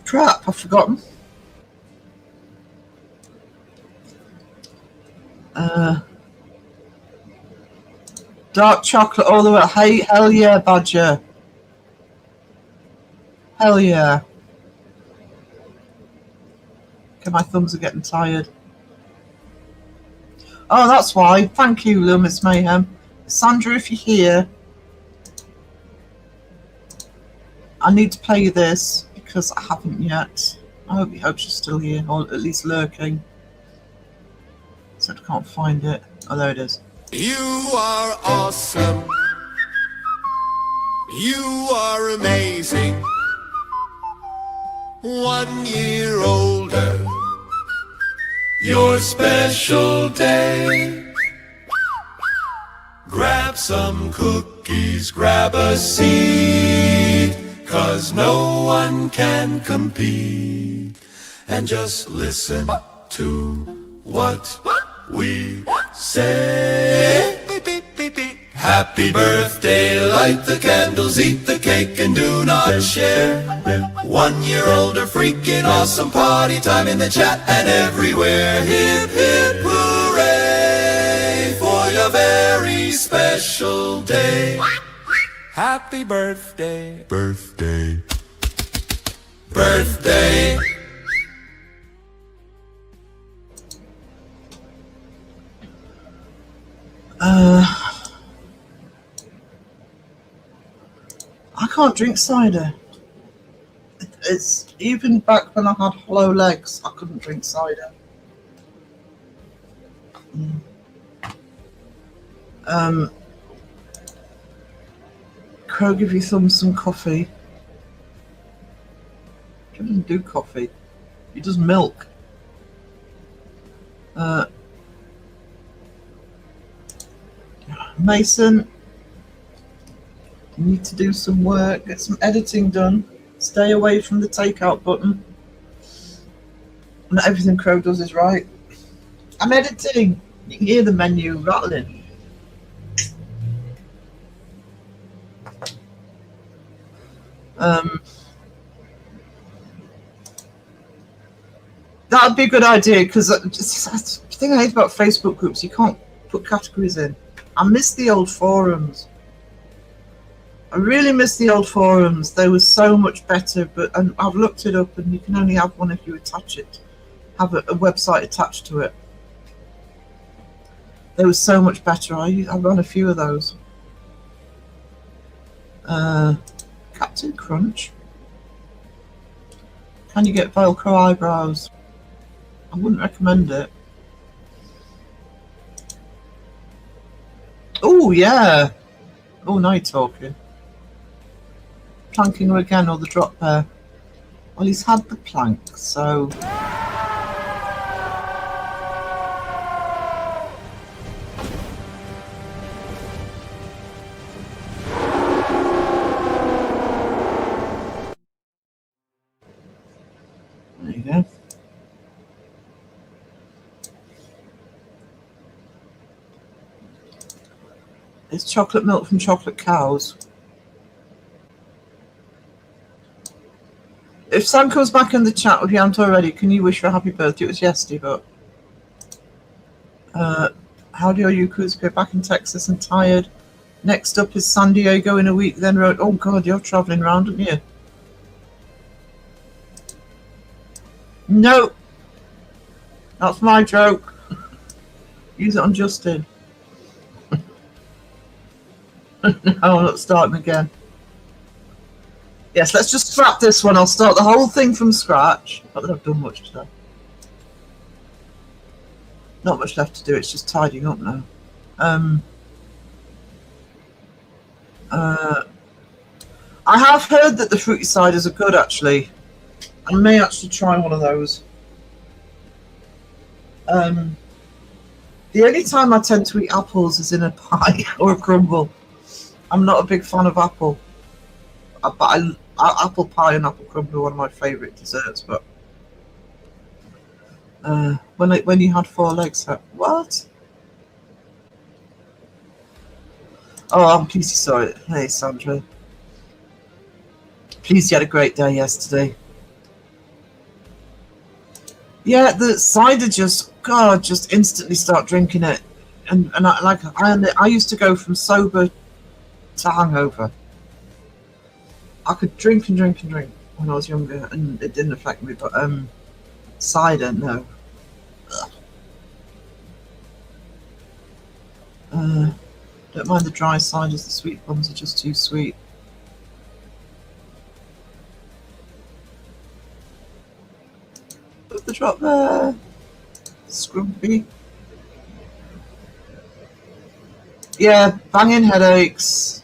S2: Crap, I've forgotten. Dark chocolate all the way. Hey, hell yeah, Badger. Hell yeah. Okay, my thumbs are getting tired. Oh, that's why. Thank you, Loomis Mayhem. Sandra, if you're here, I need to play you this because I haven't yet. I hope she's still here, or at least lurking. Except I can't find it. Oh, there it is.
S5: You are awesome. You are amazing. 1 year older. Your special day. Grab some cookies, grab a seat, 'cause no one can compete. And just listen to what we say. Happy birthday, light the candles, eat the cake, and do not share. 1 year old, a freaking awesome party time in the chat and everywhere. Hip hip hooray for your very special day.
S1: Happy birthday.
S5: Birthday. Birthday.
S2: I can't drink cider. It's even back when I had hollow legs, I couldn't drink cider. Crow, give your thumb some coffee. He doesn't do coffee. He does milk. Mason, you need to do some work, get some editing done. Stay away from the takeout button. Not everything Crow does is right. I'm editing. You can hear the menu rattling. That'd be a good idea, because the thing I hate about Facebook groups, you can't put categories in. I miss the old forums. I really miss the old forums. They were so much better, and I've looked it up, and you can only have one if you attach it. Have a website attached to it. They were so much better. I run a few of those. Captain Crunch. Can you get Velcro eyebrows? I wouldn't recommend it. Oh, yeah. Oh, now you're talking. Planking her again, or the drop bear. Well, he's had the plank, so... There you go. It's chocolate milk from chocolate cows. If Sam comes back in the chat, if you haven't already, can you wish her a happy birthday? It was yesterday, but... howdy, are you, Cruz? Go back in Texas and tired. Next up is San Diego in a week, then road. Oh, God, you're travelling around, aren't you? No! That's my joke. Use it on Justin. No, I'm not starting again. Yes, let's just scrap this one. I'll start the whole thing from scratch. Not that I've done much today. Not much left to do, it's just tidying up now. I have heard that the fruity ciders are good, actually. I may actually try one of those. The only time I tend to eat apples is in a pie or a crumble. I'm not a big fan of apple. But apple pie and apple crumble are one of my favourite desserts. But when you had 4 legs, what? Oh, I'm pleased you saw it. Hey, Sandra. Pleased you had a great day yesterday. Yeah, the cider just instantly start drinking it, and I used to go from sober to hangover. I could drink and drink and drink when I was younger, and it didn't affect me. But cider, no. Don't mind the dry ciders. The sweet ones are just too sweet. Put the drop there. Scrumpy. Yeah, banging headaches.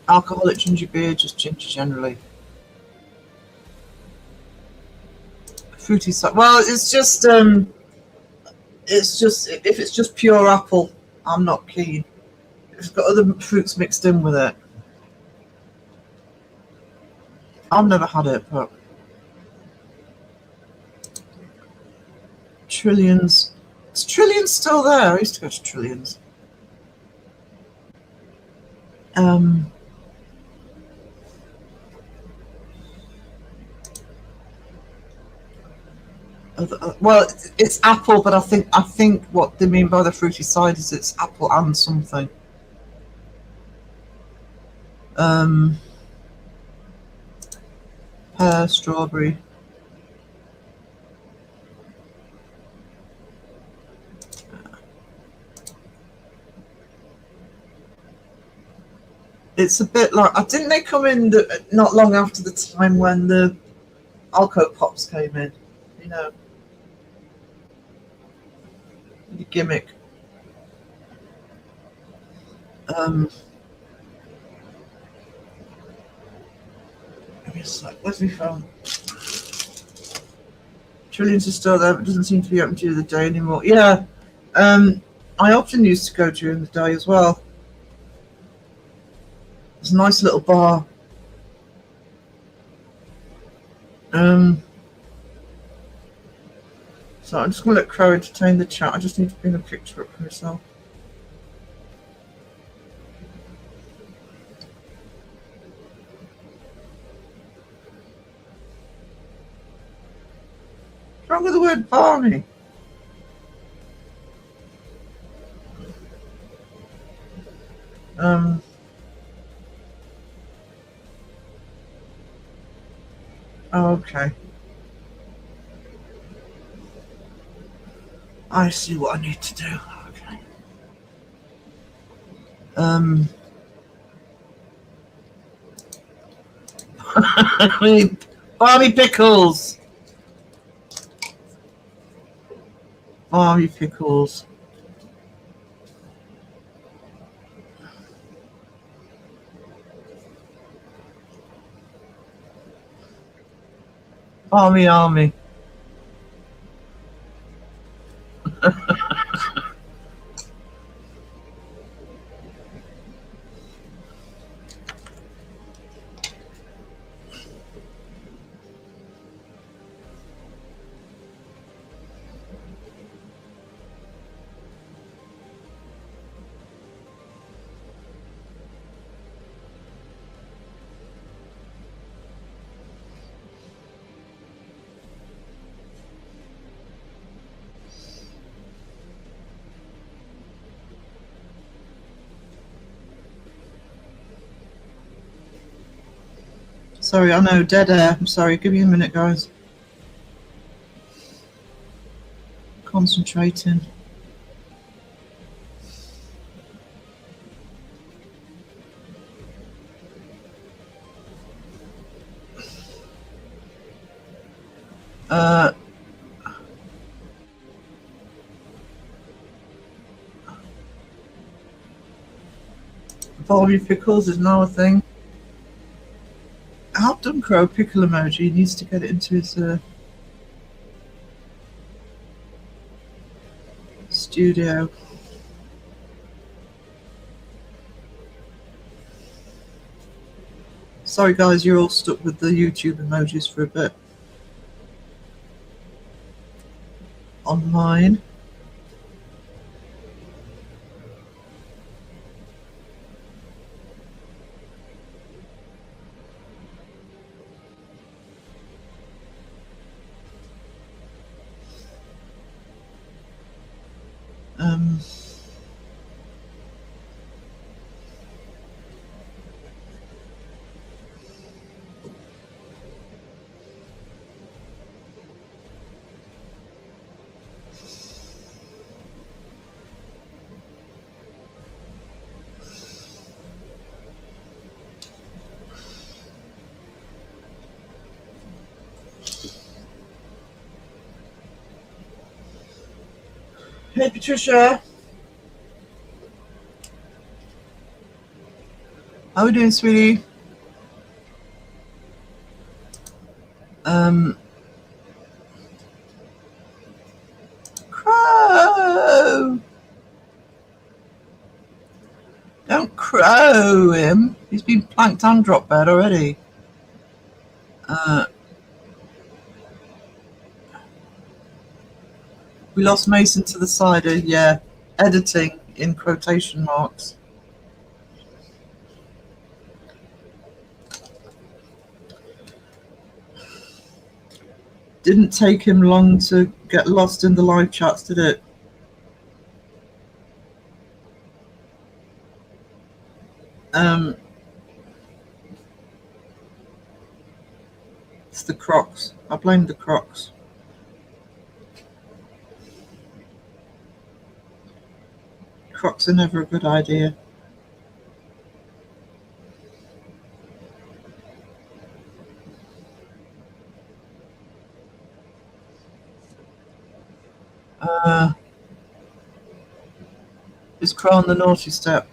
S2: Alcoholic ginger beer, just ginger generally. Fruity cider. Well, it's just if it's just pure apple, I'm not keen. If it's got other fruits mixed in with it, I've never had it, but trillions. Is Trillions still there? I used to go to Trillions. Well, it's apple, but I think what they mean by the fruity side is it's apple and something. Pear, strawberry. It's a bit like, didn't they come in not long after the time when the Alco Pops came in? You know, the gimmick. Where's my phone? Trillions is still there, but doesn't seem to be open during the day anymore. Yeah, I often used to go during the day as well. It's a nice little bar. So I'm just going to let Crow entertain the chat. I just need to bring a picture up for myself. What's wrong with the word barney? Oh, okay. I see what I need to do. Okay. Barmy pickles. Barmy pickles. Barmy army. Sorry, I know, dead air. I'm sorry, give me a minute, guys. Concentrating. Barmy pickles is now a thing. I've done Crow pickle emoji. He needs to get it into his studio. Sorry guys, you're all stuck with the YouTube emojis for a bit. Online. Hey Patricia. How are we doing, sweetie? Crow! Don't crow him. He's been planked and drop bed already. We lost Mason to the cider, yeah. Editing in quotation marks. Didn't take him long to get lost in the live chats, did it? It's the Crocs. I blame the Crocs. Crocs are never a good idea. Is Crow on the naughty step?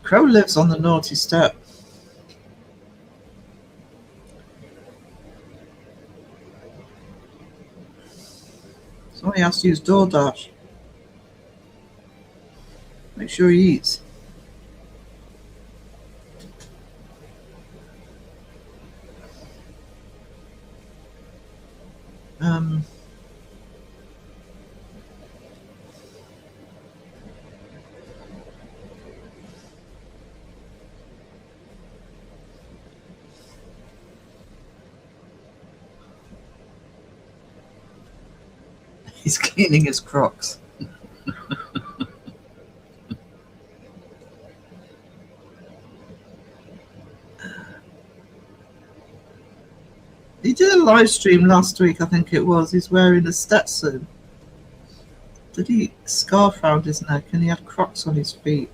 S2: Crow lives on the naughty step. So he has to use DoorDash. Make sure he eats. He's cleaning his Crocs. He did a live stream last week, I think it was. He's wearing a Stetson. Did he scarf around his neck and he had Crocs on his feet?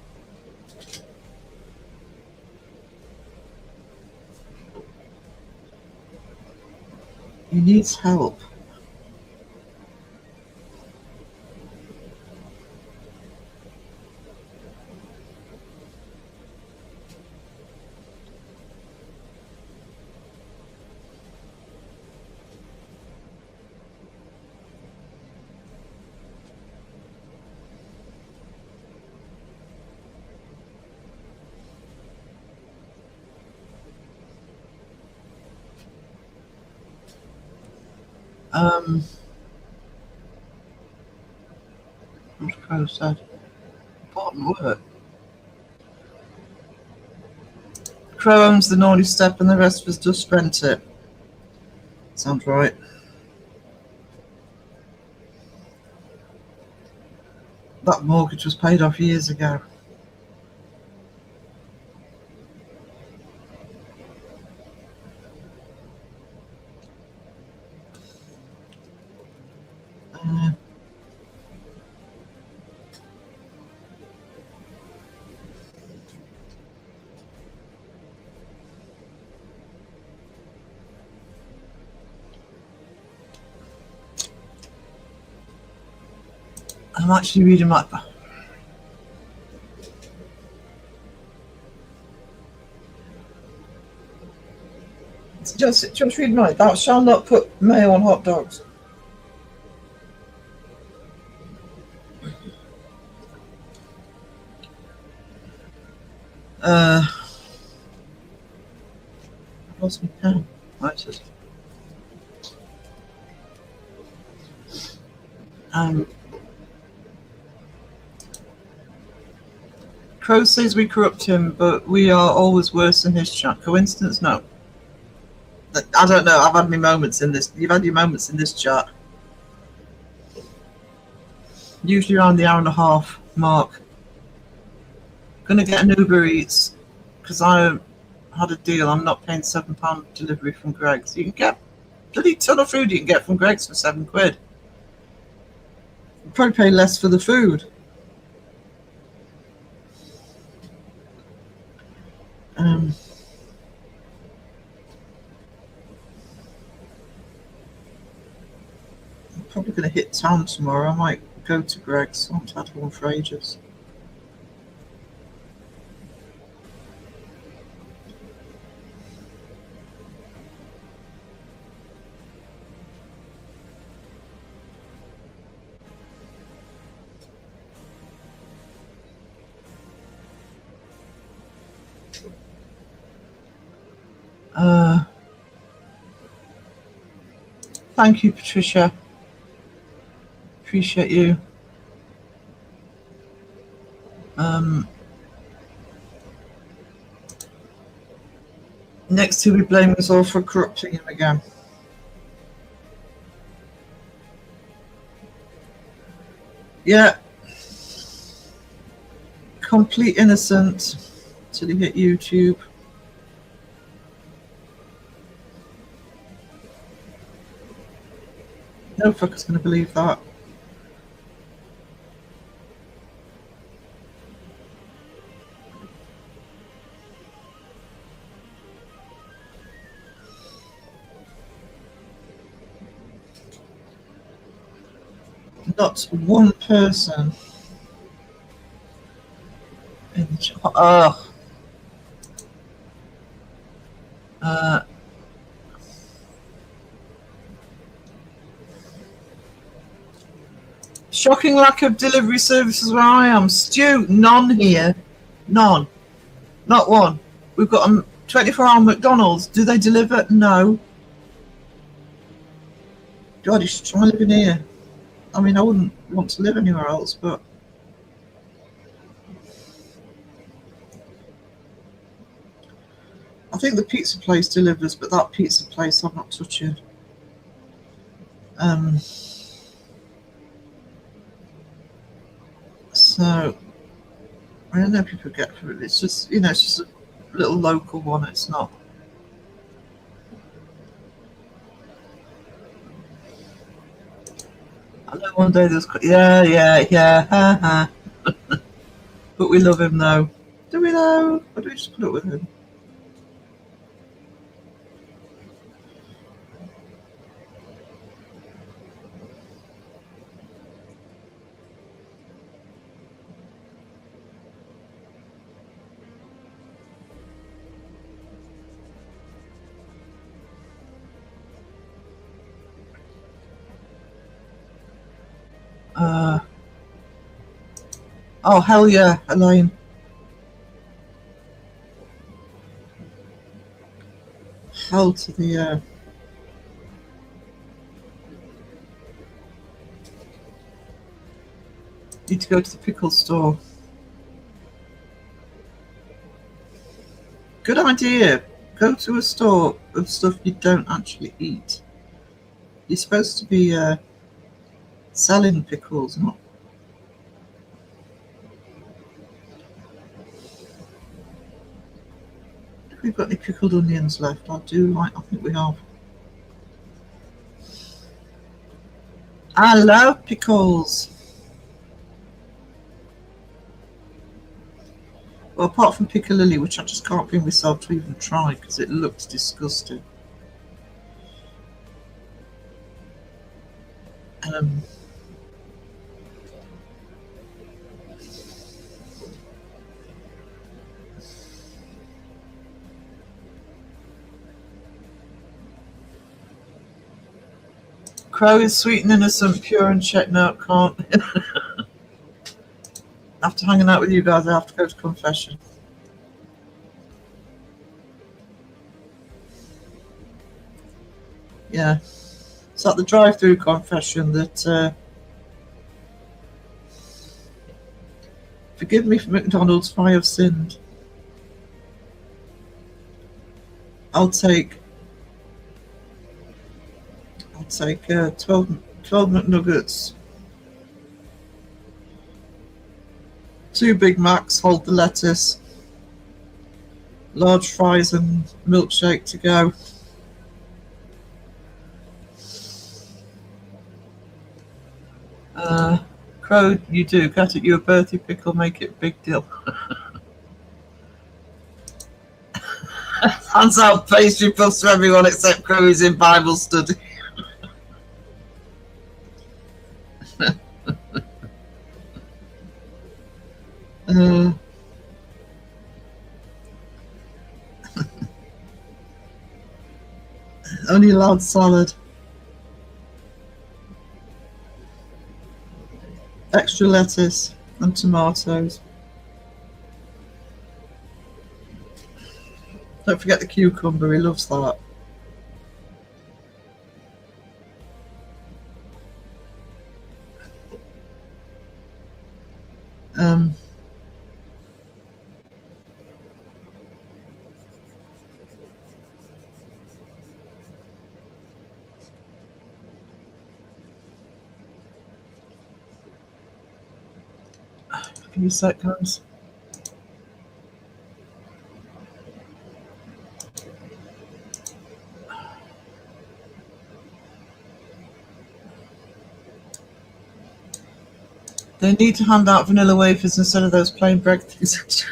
S2: He needs help. What's Crow said? Important work. Crow owns the naughty step and the rest of us just rent it. Sounds right. That mortgage was paid off years ago. I'm actually reading my... Just read my... Thou shalt not put mayo on hot dogs. I've lost my pen. Right. Crow says we corrupt him, but we are always worse than his chat. Coincidence? No. I don't know. I've had my moments in this. You've had your moments in this chat. Usually around the hour and a half mark. Gonna get an Uber Eats because I had a deal. I'm not paying £7 delivery from Greg's. You can get bloody ton of food you can get from Greg's for £7. You probably pay less for the food. I'm probably going to hit town tomorrow. I might go to Greg's. I haven't had one for ages. Thank you, Patricia. appreciate you. Next, he'll be blaming us all for corrupting him again. Yeah. Complete innocent till he hit YouTube. No fucker's gonna believe that. Not one person in the chat. Oh. Shocking lack of delivery services where I am. Stu, none here. None. Not one. We've got a 24-hour McDonald's. Do they deliver? No. God, you should try living here. I mean, I wouldn't want to live anywhere else, but... I think the pizza place delivers, but that pizza place I'm not touching. So, I don't know if people get from it. It's just, you know, it's just a little local one. It's not. I know one day there's, yeah, ha. But we love him though. Do we though? Or do we just put up with him? Oh, hell yeah, Elaine. Hell to the, Need to go to the pickle store. Good idea. Go to a store of stuff you don't actually eat. You're supposed to be, selling pickles, not. If we've got any pickled onions left, I think we have. I love pickles. Well, apart from piccalilli, which I just can't bring myself to even try because it looks disgusting. Crow is sweet and innocent, pure and check. No, can't. After hanging out with you guys, I have to go to confession. Yeah. It's at the drive-through confession that forgive me for McDonald's, for I have sinned. I'll take 12 McNuggets, 2 Big Macs, hold the lettuce, large fries and milkshake to go. Crow, you do. Get it, you a birthday pickle, make it a big deal. Hands out pastry puffs to everyone except Crow who's in Bible study. Only allowed salad. Extra lettuce and tomatoes. Don't forget the cucumber, he loves that. Give me a sec, guys. They need to hand out vanilla wafers instead of those plain bread things.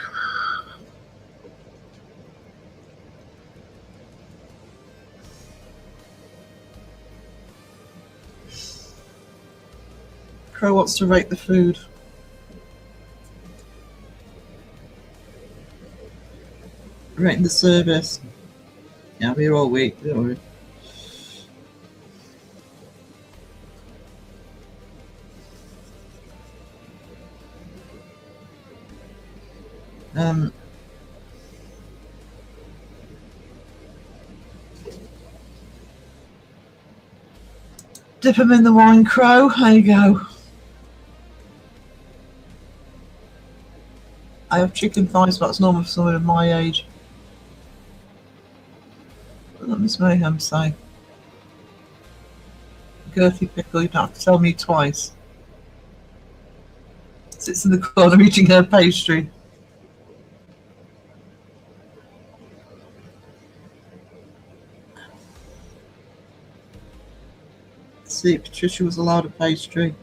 S2: Crow wants to rate the food. Rating the service. Yeah, we're all week, don't worry. Dip them in the wine, Crow. There you go. I have chicken thighs, but that's normal for someone of my age. What did Miss Mayhem say? Girthy pickle, you don't have to tell me twice. Sits in the corner eating her pastry. See, Patricia was allowed a pastry.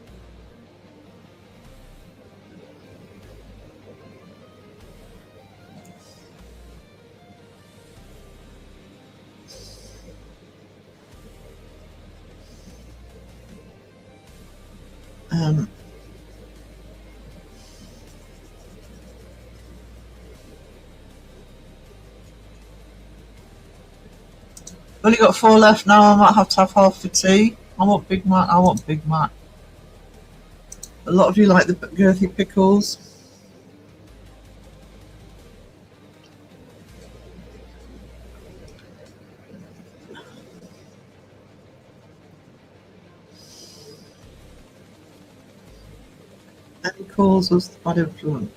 S2: Only got 4 left now. I might have to have half for tea. I want Big Mac. I want Big Mac. A lot of you like the girthy pickles. Any calls was the bad influence.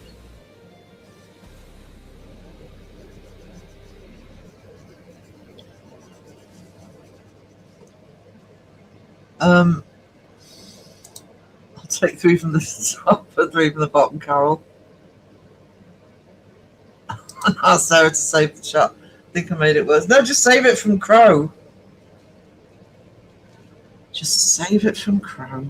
S2: I'll take 3 from the top and 3 from the bottom, Carol. Ask Sarah to save the chat. I think I made it worse. No, just save it from Crow. Just save it from Crow.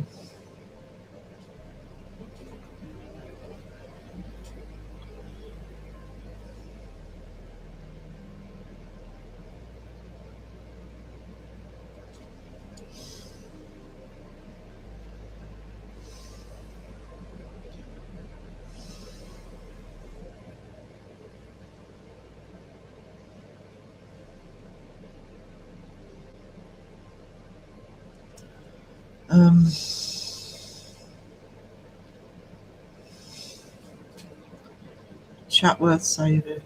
S2: Chat worth saving.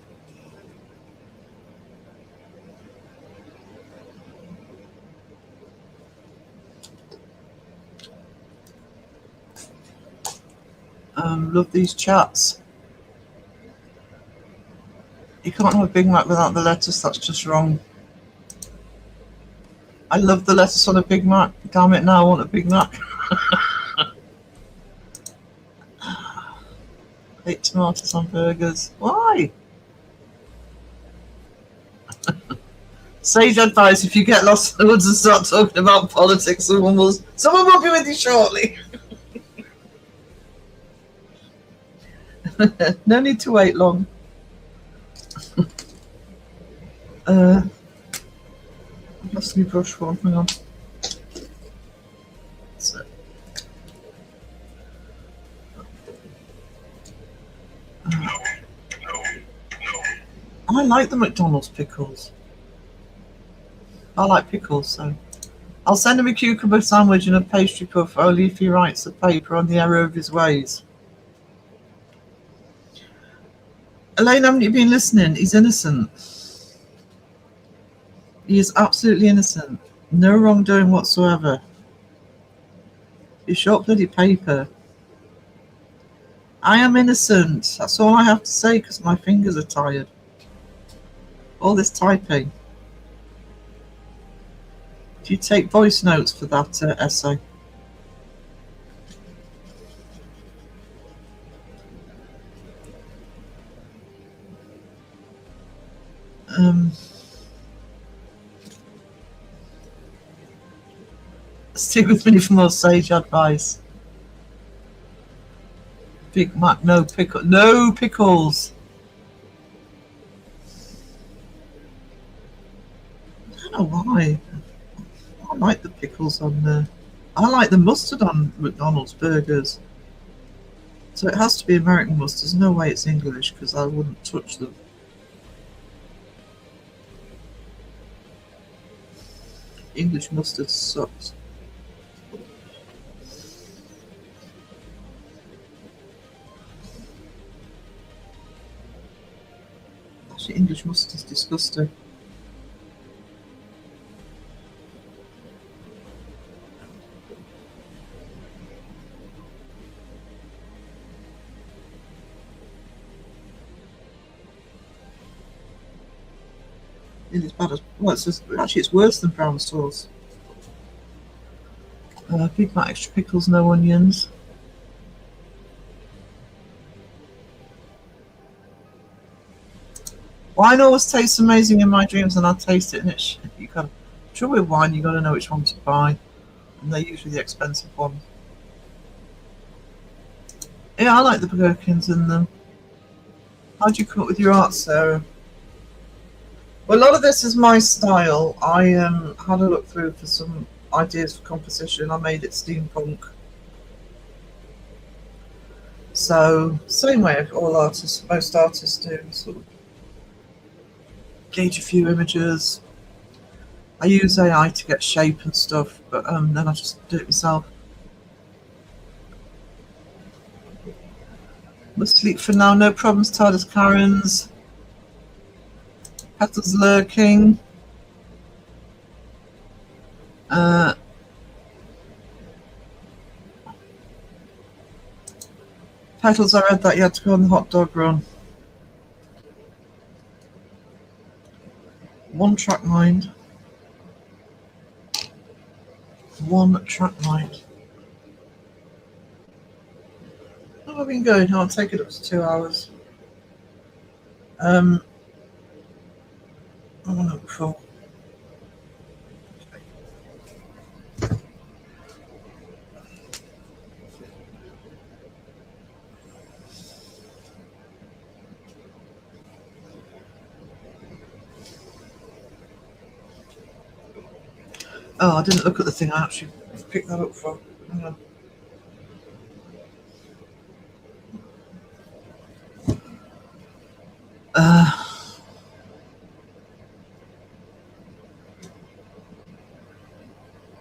S2: Love these chats. You can't have a Big Mac without the lettuce, that's just wrong. I love the lettuce on a Big Mac. Damn it, now I want a Big Mac. Hate tomatoes on burgers. Why? Sage advice: if you get lost in the woods and start talking about politics, someone will be with you shortly. No need to wait long. I've lost my brush one. Hang on. So. I like the McDonald's pickles. I like pickles, so I'll send him a cucumber sandwich and a pastry puff only if he writes a paper on the error of his ways. Elaine, haven't you been listening? He's innocent. He is absolutely innocent. No wrongdoing whatsoever. You short bloody paper. I am innocent. That's all I have to say because my fingers are tired. All this typing. Do you take voice notes for that essay? Stick with me for more sage advice. Big Mac, no pickle, no pickles. I don't know why. I like the pickles on there. I like the mustard on McDonald's burgers. So it has to be American mustard. There's no way it's English because I wouldn't touch them. English mustard sucks. Actually, English mustard is disgusting. It's bad as well. It's just, actually, it's worse than brown sauce. Big Mac, extra pickles, no onions. Wine always tastes amazing in my dreams, and I taste it, and it's you got. Trouble with wine, you got to know which one to buy, and they're usually the expensive ones. Yeah, I like the gherkins in them. How do you come up with your art, Sarah? Well, a lot of this is my style. I had a look through for some ideas for composition. I made it steampunk. So, same way all artists, most artists do, sort of gauge a few images. I use AI to get shape and stuff, but then I just do it myself. Must sleep for now, no problems, tired as Karen's. Petals lurking. Petals, I read that you had to go on the hot dog run. One track mind. One track mind. How have I been going? I'll take it up to 2 hours. I want to before. Oh, I didn't look at the thing I actually picked that up from. Hang on.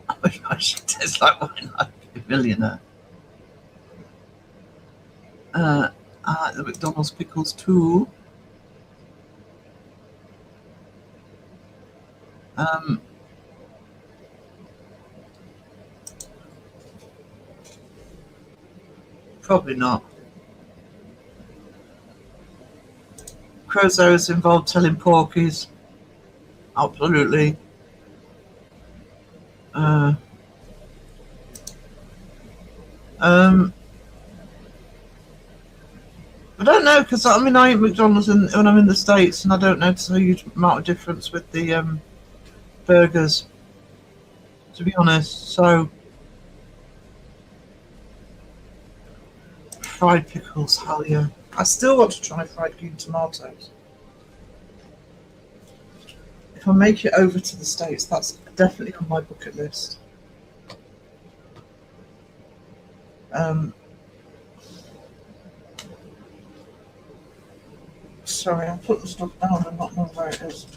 S2: Oh my gosh, it tastes like wine, like a millionaire. I like the McDonald's pickles too. Probably not. Crozos involved telling porkies. Absolutely. I don't know, because I mean I eat McDonald's when I'm in the States, and I don't notice a huge amount of difference with the burgers, to be honest. So fried pickles, hell yeah. I still want to try fried green tomatoes. If I make it over to the States, that's definitely on my bucket list. Sorry, I'm putting stuff down and not knowing where it is.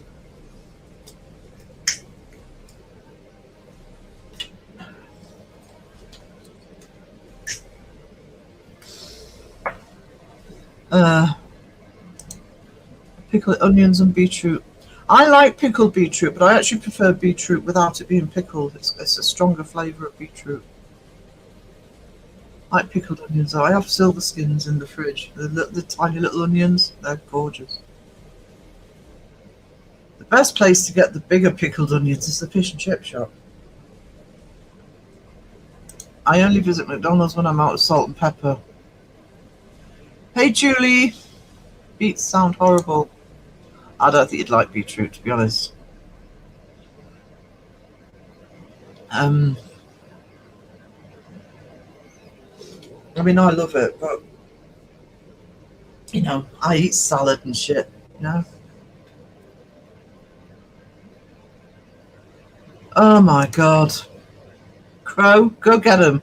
S2: Pickled onions and beetroot. I like pickled beetroot, but I actually prefer beetroot without it being pickled. It's a stronger flavour of beetroot. I like pickled onions though. I have silver skins in the fridge. The tiny little onions, they're gorgeous. The best place to get the bigger pickled onions is the fish and chip shop. I only visit McDonald's when I'm out of salt and pepper. Hey Julie! Beets sound horrible. I don't think you'd like beetroot, to be honest. I mean, I love it, but you know, I eat salad and shit. You know. Oh my god, Crow, go get him.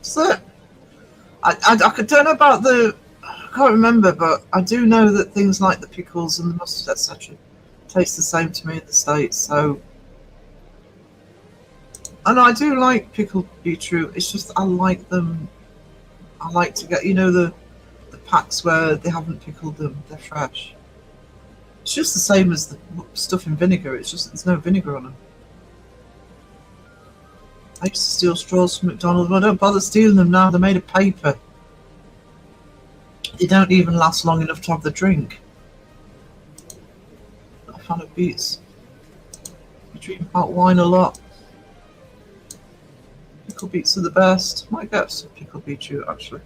S2: So I don't know about the. I can't remember, but I do know that things like the pickles and the mustard, etc., taste the same to me in the States. So, and I do like pickled beetroot. It's just I like them. I like to get, you know, the packs where they haven't pickled them; they're fresh. It's just the same as the stuff in vinegar. It's just there's no vinegar on them. I used to steal straws from McDonald's, but I don't bother stealing them now. They're made of paper. They don't even last long enough to have the drink. Not a fan of beets. You dream about wine a lot. Pickled beets are the best. Might get some pickled beetroot actually.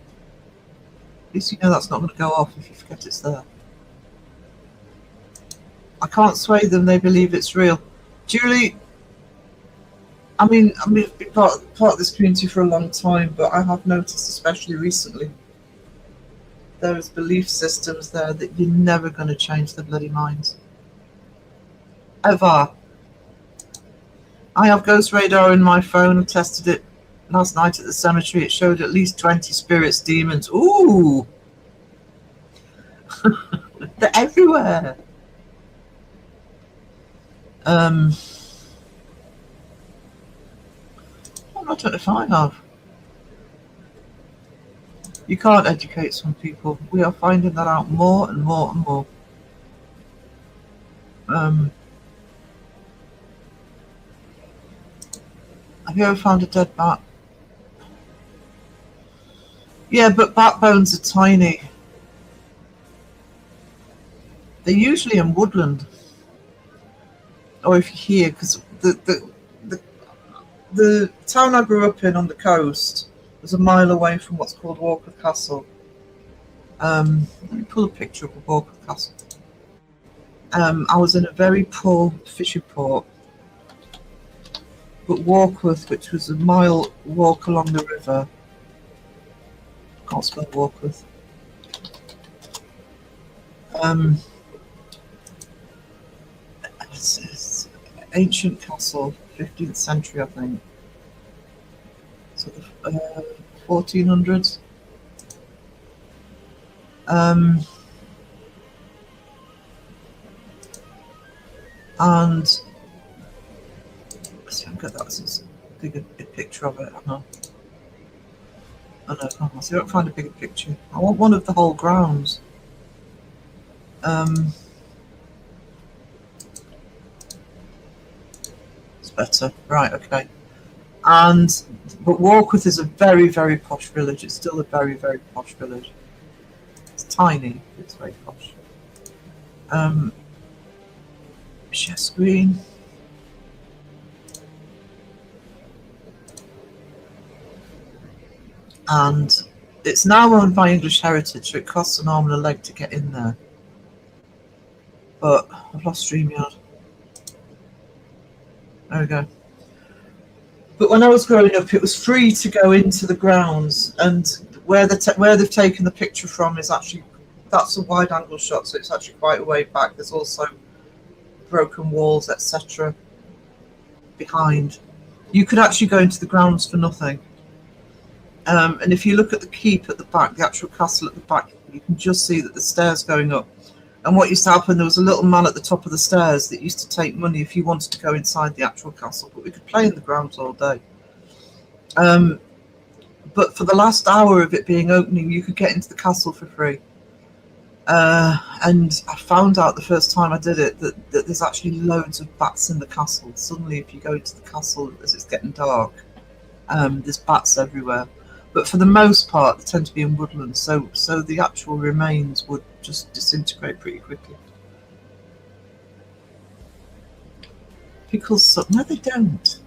S2: At least you know that's not going to go off if you forget it's there. I can't sway them, they believe it's real. Julie, I mean, I've been part of this community for a long time, but I have noticed, especially recently, there's belief systems there that you're never going to change the bloody minds. Ever. I have Ghost Radar in my phone. I tested it last night at the cemetery. It showed at least 20 spirits, demons. Ooh! They're everywhere. What am I trying to find of? You can't educate some people. We are finding that out more and more and more. Have you ever found a dead bat? Yeah, but bat bones are tiny. They're usually in woodland. Or if you're here, because the town I grew up in on the coast was a mile away from what's called Walworth Castle. Let me pull a picture up of Walworth Castle. I was in a very poor fishing port, but Walworth, which was a mile walk along the river, can't spell Walworth. It's ancient castle, 15th century, I think. So the 1400s. And let's see if I can get that. Let's dig a picture of it. I know. I can't see. I don't find a bigger picture. I want one of the whole grounds. It's better. Right, okay. But Walworth is a very, very posh village. It's still a very, very posh village. It's tiny, but it's very posh. Share screen. And it's now owned by English Heritage, so it costs an arm and a leg to get in there. But I've lost StreamYard. There we go. But when I was growing up, it was free to go into the grounds, and where they've taken the picture from is actually, that's a wide angle shot, so it's actually quite a way back. There's also broken walls, etc. behind. You could actually go into the grounds for nothing. And if you look at the keep at the back, the actual castle at the back, you can just see that the stairs going up. And what used to happen, there was a little man at the top of the stairs that used to take money if you wanted to go inside the actual castle, but we could play in the grounds all day. But for the last hour of it being opening, you could get into the castle for free. And I found out the first time I did it that there's actually loads of bats in the castle. Suddenly, if you go into the castle as it's getting dark, there's bats everywhere. But for the most part, they tend to be in woodland, so the actual remains would just disintegrate pretty quickly. Pickles suck. No, they don't.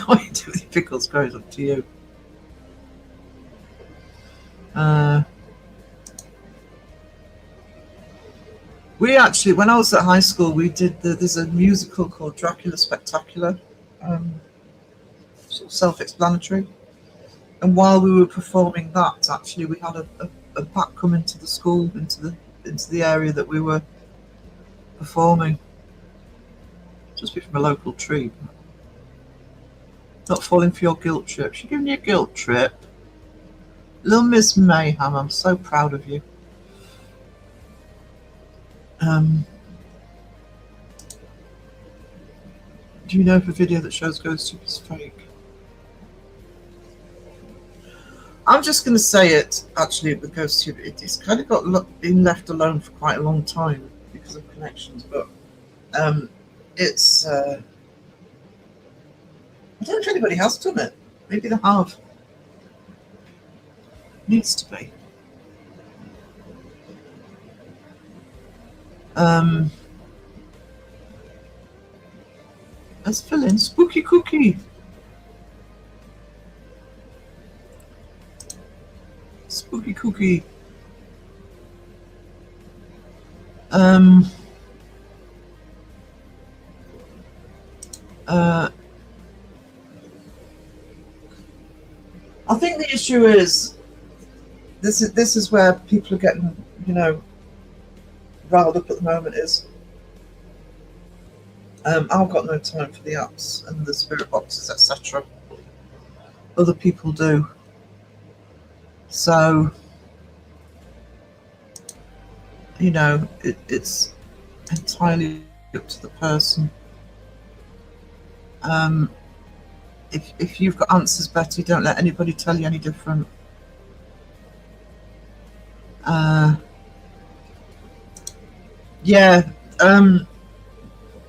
S2: What you do with your pickles grows up to you. actually, when I was at high school, we did there's a musical called Dracula Spectacular, sort of self-explanatory. And while we were performing that, actually, we had a bat come into the school, into the area that we were performing. Just be from a local tree. Not falling for your guilt trip. She's giving you a guilt trip. Little Miss Mayhem, I'm so proud of you. Do you know if a video that shows GhostTube is fake? I'm just going to say it, actually, with GhostTube. It's kind of been left alone for quite a long time because of connections, but it's... I don't know if anybody has done it. Maybe they have. Needs to be. Let's fill in Spooky Cookie. Spooky Cookie. I think the issue is this is where people are getting, riled up at the moment is I've got no time for the apps and the spirit boxes, etc. Other people do. So, it's entirely up to the person. If you've got answers, Betty, don't let anybody tell you any different.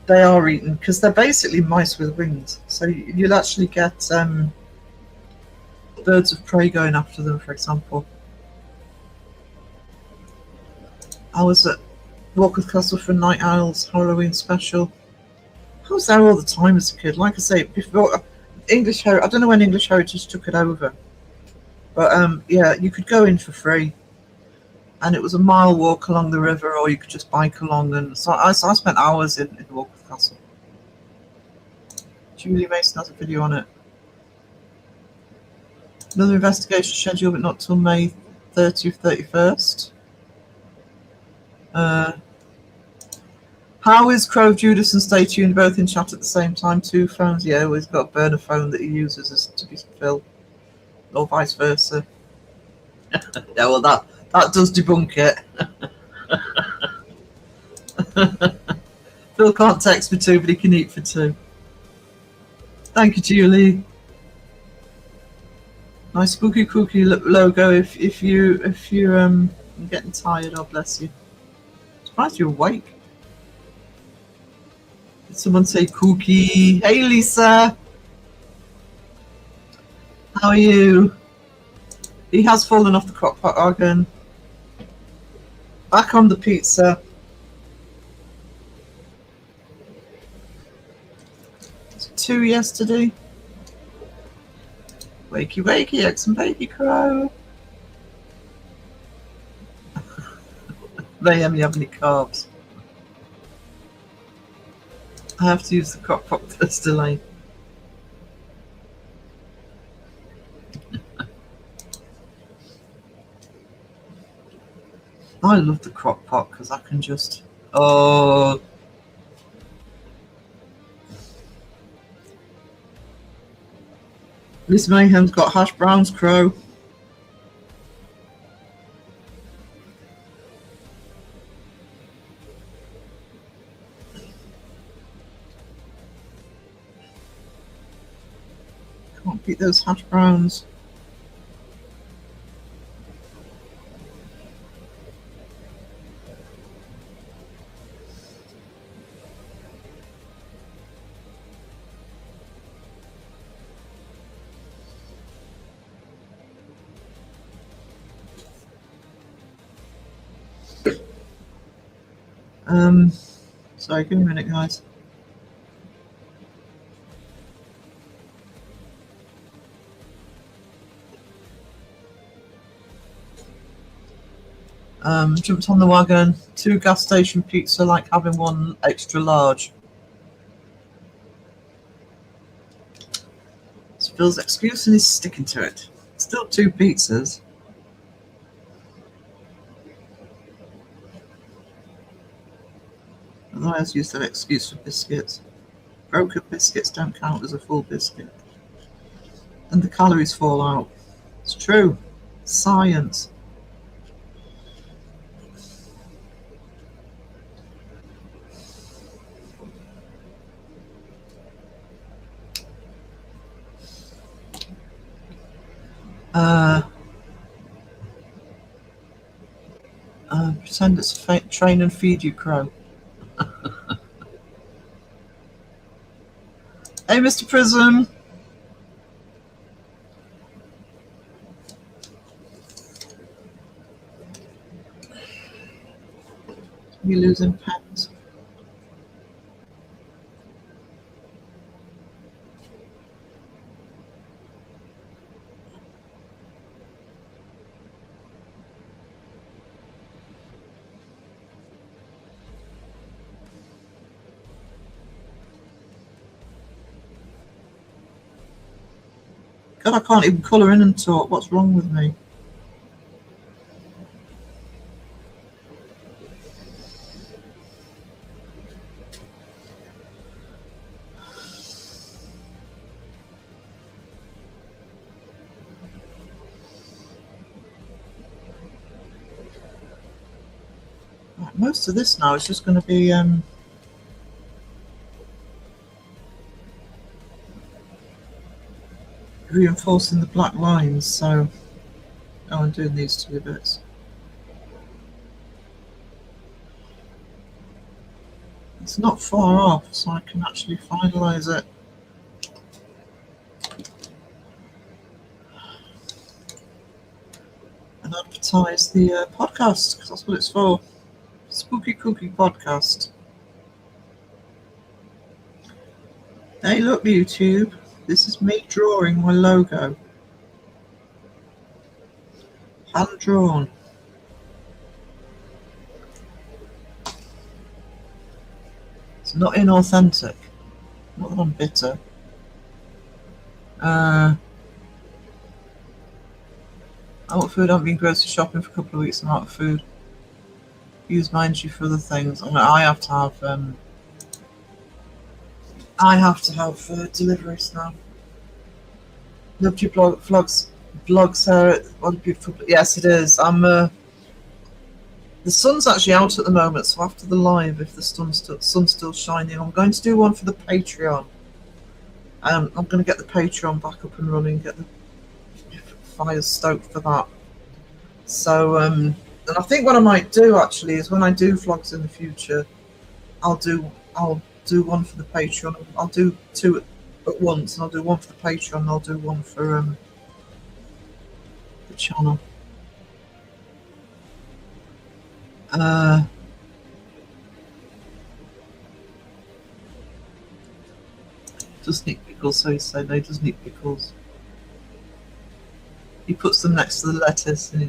S2: They are eaten because they're basically mice with wings. So you'll actually get birds of prey going after them, for example. I was at Walker's Castle for Night Owl's Halloween special. I was there all the time as a kid. Like I say, before English Heritage, I don't know when English Heritage took it over, but yeah, you could go in for free, and it was a mile walk along the river, or you could just bike along. And so I spent hours in Walker's Castle. Julie Mason has a video on it. Another investigation schedule, but not till May 30th, 31st. How is Crow, Judas, and Stay Tuned both in chat at the same time? 2 phones? Yeah, well, he's got a burner phone that he uses as to be Phil, or vice versa. Yeah, well, that does debunk it. Phil can't text for 2, but he can eat for 2. Thank you, Julie. Nice Spooky Cookie logo. If you're getting tired, oh bless you. Surprised you're awake. Did someone say Cookie? Hey Lisa, how are you? He has fallen off the crock pot wagon. Back on the pizza. 2 yesterday. Wakey wakey, eggs and baby crow. Mayhem, you have any carbs? I have to use the crock pot first delay. I love the crock pot because I can just Miss Mayhem's got hash browns, Crow. Can't beat those hash browns. Sorry, give me a minute, guys. Jumped on the wagon. 2 gas station pizza, like having 1 extra large. It's Phil's excuse and he's sticking to it. Still 2 pizzas. Otherwise, use that excuse for biscuits. Broken biscuits don't count as a full biscuit. And the calories fall out. It's true. Science. Pretend it's train and feed you, Crow. Hey, Mr. Prism. You losing pens? God, I can't even colour in and talk. What's wrong with me? Right, most of this now is just going to be reinforcing the black lines, so I'm doing these 2 bits. It's not far off, so I can actually finalise it. And advertise the podcast, because that's what it's for. Spooky Cookie Podcast. Hey, look, YouTube. This is me drawing my logo. Hand drawn. It's not inauthentic. Not that I'm bitter. I want food. I haven't been grocery shopping for a couple of weeks. I'm out of food. Use my energy for other things. I have to have deliveries now. Loved your vlog, Sarah. What a beautiful. Yes, it is. The sun's actually out at the moment, so after the live, if the sun's still shining, I'm going to do one for the Patreon. I'm going to get the Patreon back up and running, get the fires stoked for that. So, and I think what I might do actually is when I do vlogs in the future, I'll do one for the Patreon. I'll do 2 at once, and I'll do one for the Patreon, and I'll do one for the channel. Does need pickles, so he said. No, he does need pickles. He puts them next to the lettuce at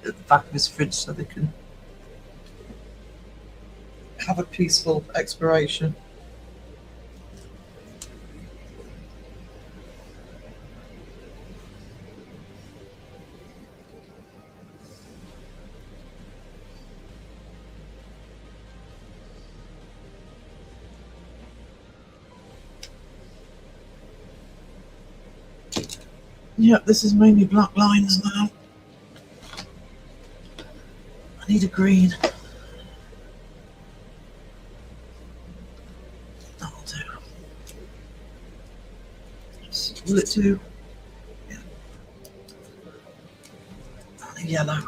S2: the back of his fridge so they can have a peaceful expiration. Yep, this is mainly black lines now. I need a green. That'll do. Will it do? Yeah. And a yellow.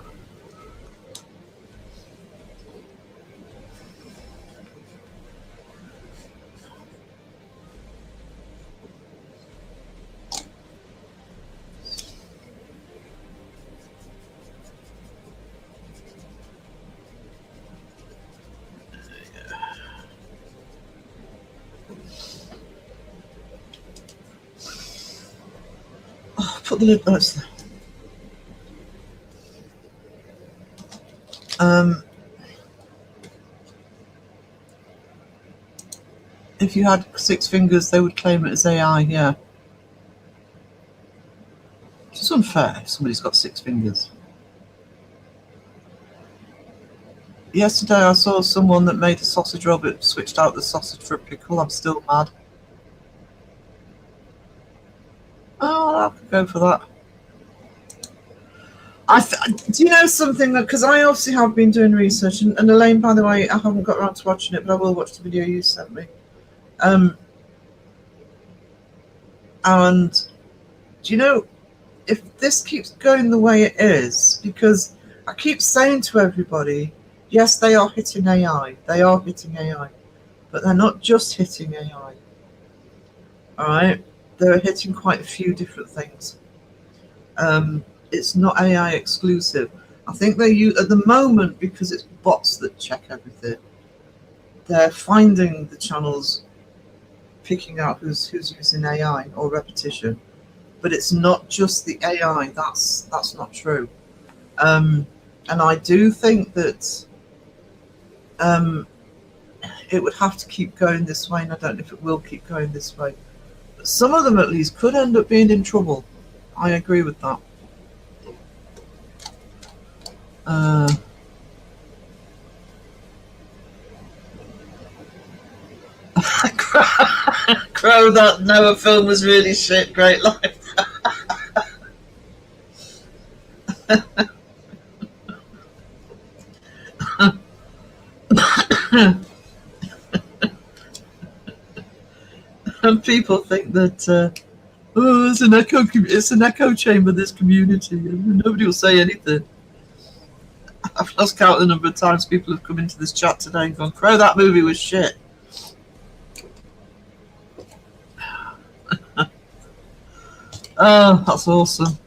S2: Put the lid. Oh, it's there. if you had 6 fingers, they would claim it as AI, yeah. It's unfair if somebody's got 6 fingers. Yesterday I saw someone that made a sausage roll but switched out the sausage for a pickle. I'm still mad. Oh, I could go for that. Do you know something? Because I obviously have been doing research, and Elaine, by the way, I haven't got around to watching it, but I will watch the video you sent me. And do you know, if this keeps going the way it is, because I keep saying to everybody, yes, they are hitting AI. They are hitting AI. But they're not just hitting AI. All right? They're hitting quite a few different things. It's not AI exclusive. I think they use, at the moment, because it's bots that check everything, they're finding the channels, picking out who's using AI or repetition. But it's not just the AI. That's not true. And I do think that it would have to keep going this way, and I don't know if it will keep going this way. But some of them, at least, could end up being in trouble. I agree with that. Crow, that Noah film was really shit. Great life. And people think that oh, it's an echo chamber, this community, and nobody will say anything. I've lost count of the number of times people have come into this chat today and gone, Crow, that movie was shit. Oh, that's awesome.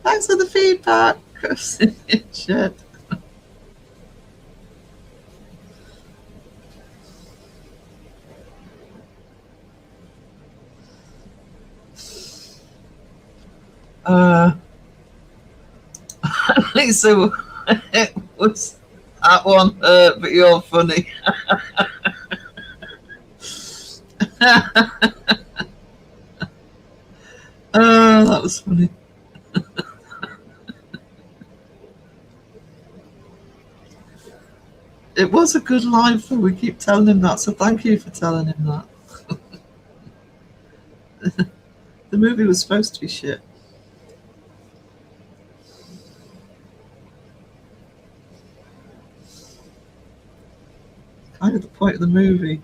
S2: Thanks for the feedback. Shit. So it was that one hurt, but you're funny. Oh, that was funny. It was a good live, though. We keep telling him that, so thank you for telling him that. The movie was supposed to be shit. Kind of the point of the movie.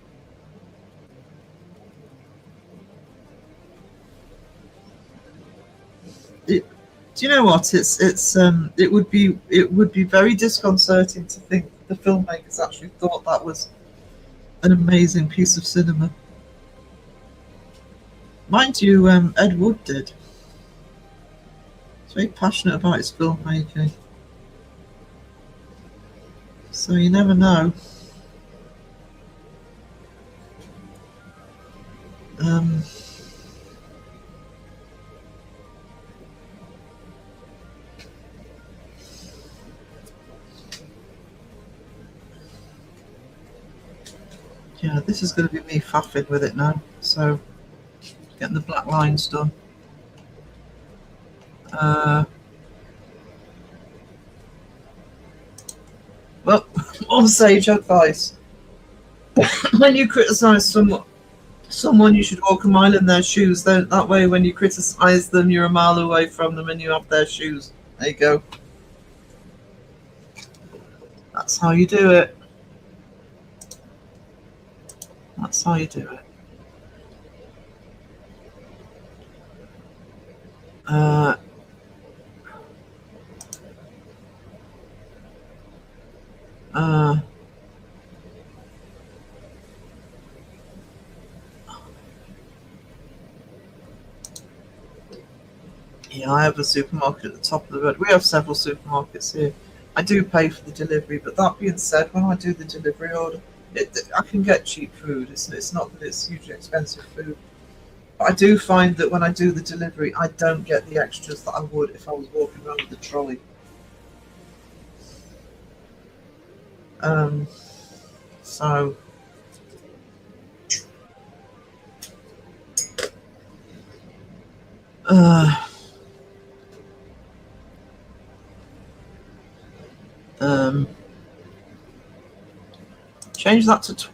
S2: Do you know what? It would be very disconcerting to think the filmmakers actually thought that was an amazing piece of cinema. Mind you, Ed Wood did. He's very passionate about his filmmaking. So you never know. Yeah, this is going to be me faffing with it now. So, getting the black lines done. Well, more sage advice. When you criticise someone, you should walk a mile in their shoes. That way, when you criticise them, you're a mile away from them and you have their shoes. There you go. That's how you do it. That's how you do it. Yeah, I have a supermarket at the top of the road. We have several supermarkets here. I do pay for the delivery, but that being said, when I do the delivery order, I can get cheap food. It's not that it's hugely expensive food. But I do find that when I do the delivery, I don't get the extras that I would if I was walking around with the trolley. So change that to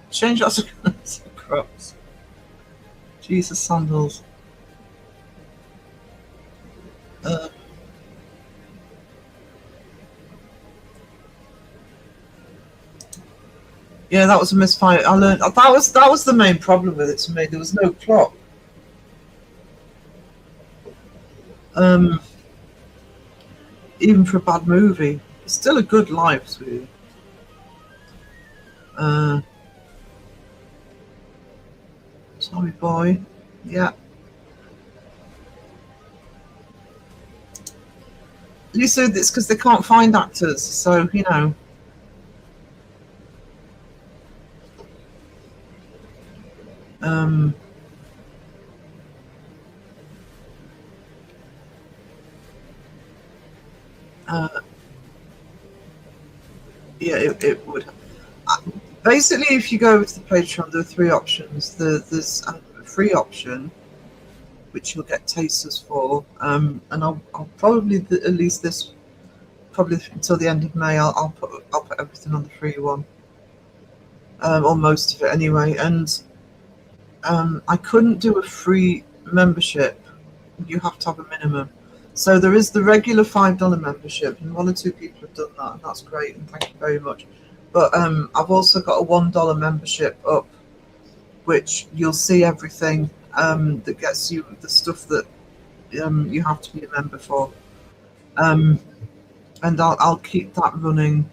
S2: Crocs. Jesus, sandals. Yeah, that was a misfire. I learned that was the main problem with it to me. There was no plot. Even for a bad movie, it's still a good life, sweetie. Sorry, boy. Yeah. You said it's because they can't find actors, so you know. Yeah, it would. Basically, if you go over to the Patreon, there are three options. There's a free option, which you'll get tasters for, and I'll probably at least this, probably until the end of May, I'll put everything on the free one, or most of it anyway. And I couldn't do a free membership. You have to have a minimum. So there is the regular $5 membership, and 1 or 2 people have done that, and that's great, and thank you very much. But I've also got a $1 membership up, which you'll see everything that gets you the stuff that you have to be a member for. And I'll keep that running.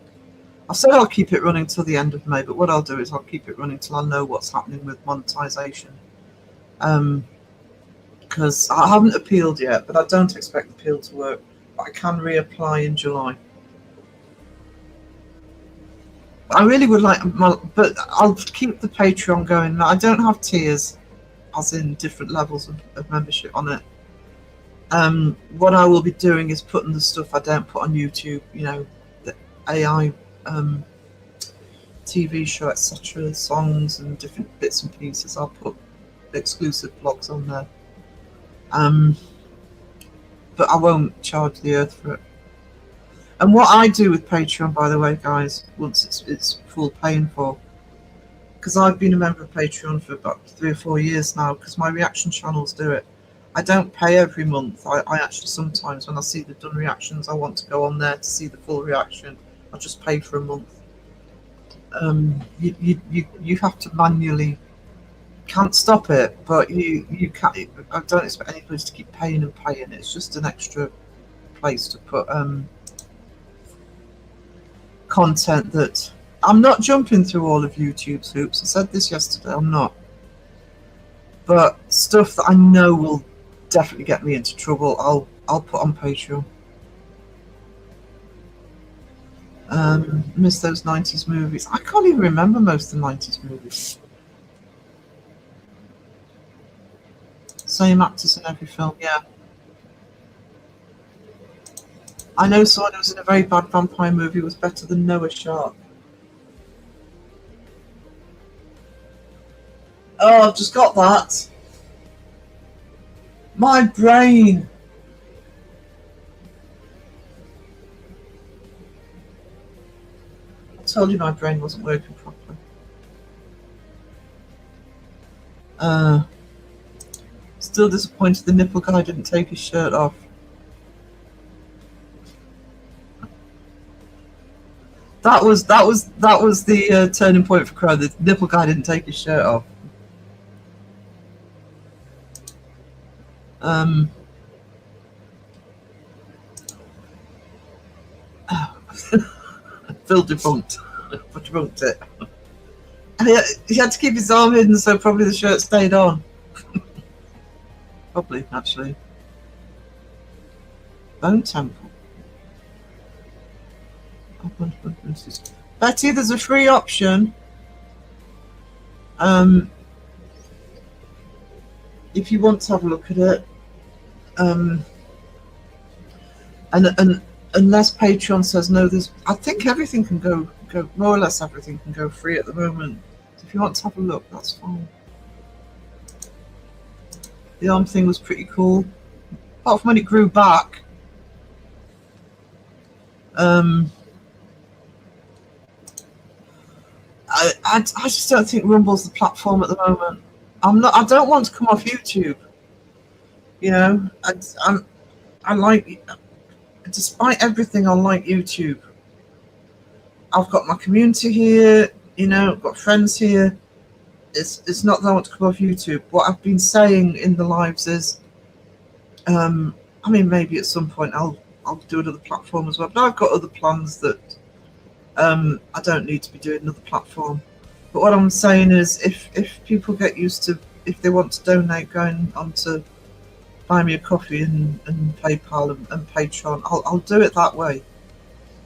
S2: I said I'll keep it running till the end of May, but what I'll do is I'll keep it running till I know what's happening with monetization. Because I haven't appealed yet, but I don't expect the appeal to work. But I can reapply in July. I really would like, but I'll keep the Patreon going. I don't have tiers, as in different levels of membership on it. What I will be doing is putting the stuff I don't put on YouTube, you know, the AI TV show, etc., songs and different bits and pieces. I'll put exclusive blogs on there. But I won't charge the earth for it. And what I do with Patreon, by the way, guys, once it's full paying for, because I've been a member of Patreon for about 3 or 4 years now, because my reaction channels do it. I don't pay every month. I actually sometimes, when I see the done reactions, I want to go on there to see the full reaction. I'll just pay for a month. You have to manually, can't stop it, but you can't. I don't expect anybody to keep paying and paying. It's just an extra place to put content that I'm not jumping through all of YouTube's hoops. I said this yesterday. I'm not, but stuff that I know will definitely get me into trouble, I'll put on Patreon. Miss those 90s movies. I can't even remember most of the 90s movies. Same actors in every film, yeah. I know someone who was in a very bad vampire movie was better than Noah Sharp. Oh, I've just got that. My brain. I told you my brain wasn't working properly. Still disappointed the nipple guy didn't take his shirt off. That was the turning point for Crow. The nipple guy didn't take his shirt off. Phil debunked it. He had to keep his arm hidden, so probably the shirt stayed on. Probably, actually. Bone Temple. Betty, there's a free option. if you want to have a look at it, and unless Patreon says no, I think everything can go more or less everything can go free at the moment. So if you want to have a look, that's fine. The arm thing was pretty cool, apart from when it grew back. I just don't think Rumble's the platform at the moment. I don't want to come off YouTube. You know, I like, despite everything, I like YouTube. I've got my community here, you know, I've got friends here. It's not that I want to come off YouTube. What I've been saying in the lives is, I mean, maybe at some point I'll do another platform as well. But I've got other plans that I don't need to be doing another platform. But what I'm saying is, if people get used to, if they want to donate, going on to Buy Me a Coffee and PayPal and Patreon, I'll do it that way.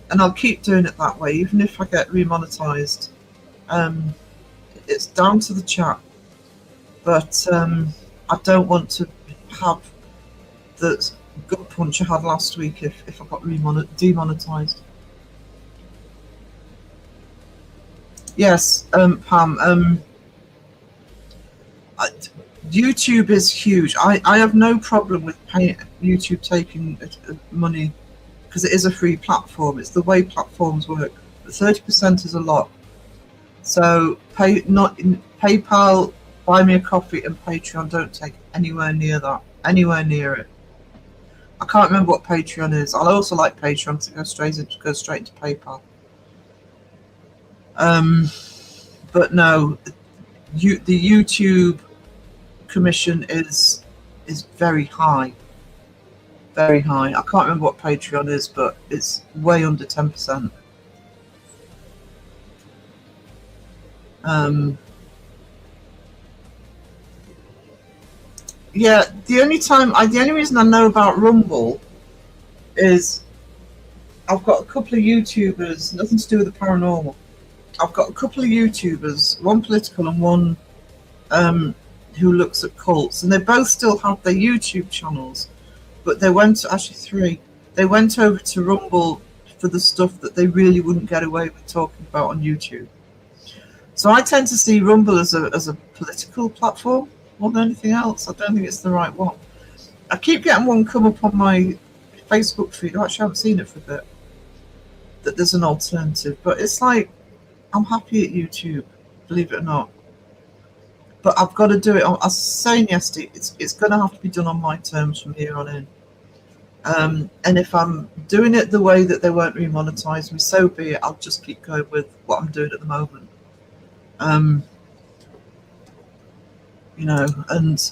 S2: And I'll keep doing it that way, even if I get remonetized. It's down to the chat. But I don't want to have the gut punch I had last week if I got demonetized. Yes, Pam. YouTube is huge. I have no problem with YouTube taking money, because it is a free platform. It's the way platforms work. But 30% is a lot. So PayPal, Buy Me a Coffee, and Patreon don't take anywhere near that. Anywhere near it. I can't remember what Patreon is. I also like Patreon to go straight into PayPal. But no, the YouTube commission is very high. Very high. I can't remember what Patreon is, but it's way under 10%. Yeah, the only reason I know about Rumble is I've got a couple of YouTubers, nothing to do with the paranormal. I've got a couple of YouTubers, one political and one who looks at cults, and they both still have their YouTube channels, but they went to, actually three, they went over to Rumble for the stuff that they really wouldn't get away with talking about on YouTube. So I tend to see Rumble as a political platform more than anything else. I don't think it's the right one. I keep getting one come up on my Facebook feed. I actually haven't seen it for a bit. That there's an alternative, but it's like, I'm happy at YouTube, believe it or not. But I've got to do it on, I was saying yesterday, it's going to have to be done on my terms from here on in. And if I'm doing it the way that they won't remonetize me, so be it. I'll just keep going with what I'm doing at the moment. You know, and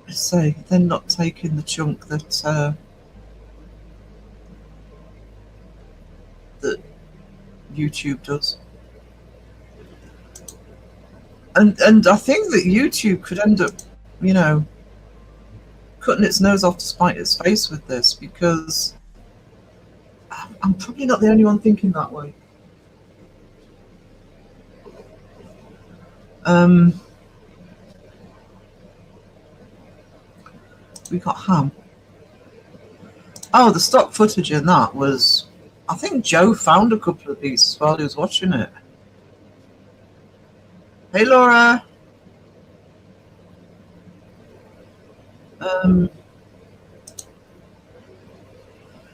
S2: say they're not taking the chunk that that YouTube does. And I think that YouTube could end up, you know, cutting its nose off to spite its face with this, because I'm probably not the only one thinking that way. We got Ham. Oh, the stock footage in that was, I think Joe found a couple of these while he was watching it. Hey, Laura.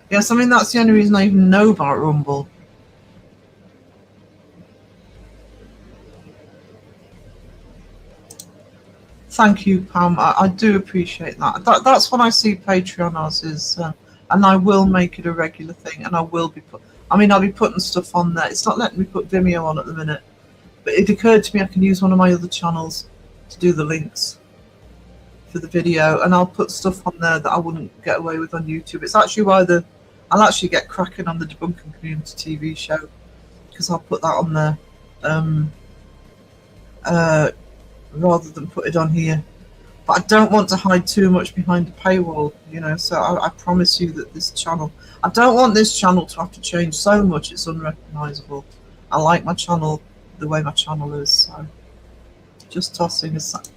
S2: Yes, I mean, that's the only reason I even know about Rumble. Thank you, Pam. I do appreciate that. That's what I see Patreon as, is, and I will make it a regular thing, and I will be I'll be putting stuff on there. It's not letting me put Vimeo on at the minute, but it occurred to me I can use one of my other channels to do the links for the video, and I'll put stuff on there that I wouldn't get away with on YouTube. It's actually why I'll actually get cracking on the Debunking Community TV show, because I'll put that on there. Rather than put it on here. But I don't want to hide too much behind a paywall, you know, so I promise you that this channel, I don't want this channel to have to change so much it's unrecognisable. I like my channel the way my channel is, so just tossing aside.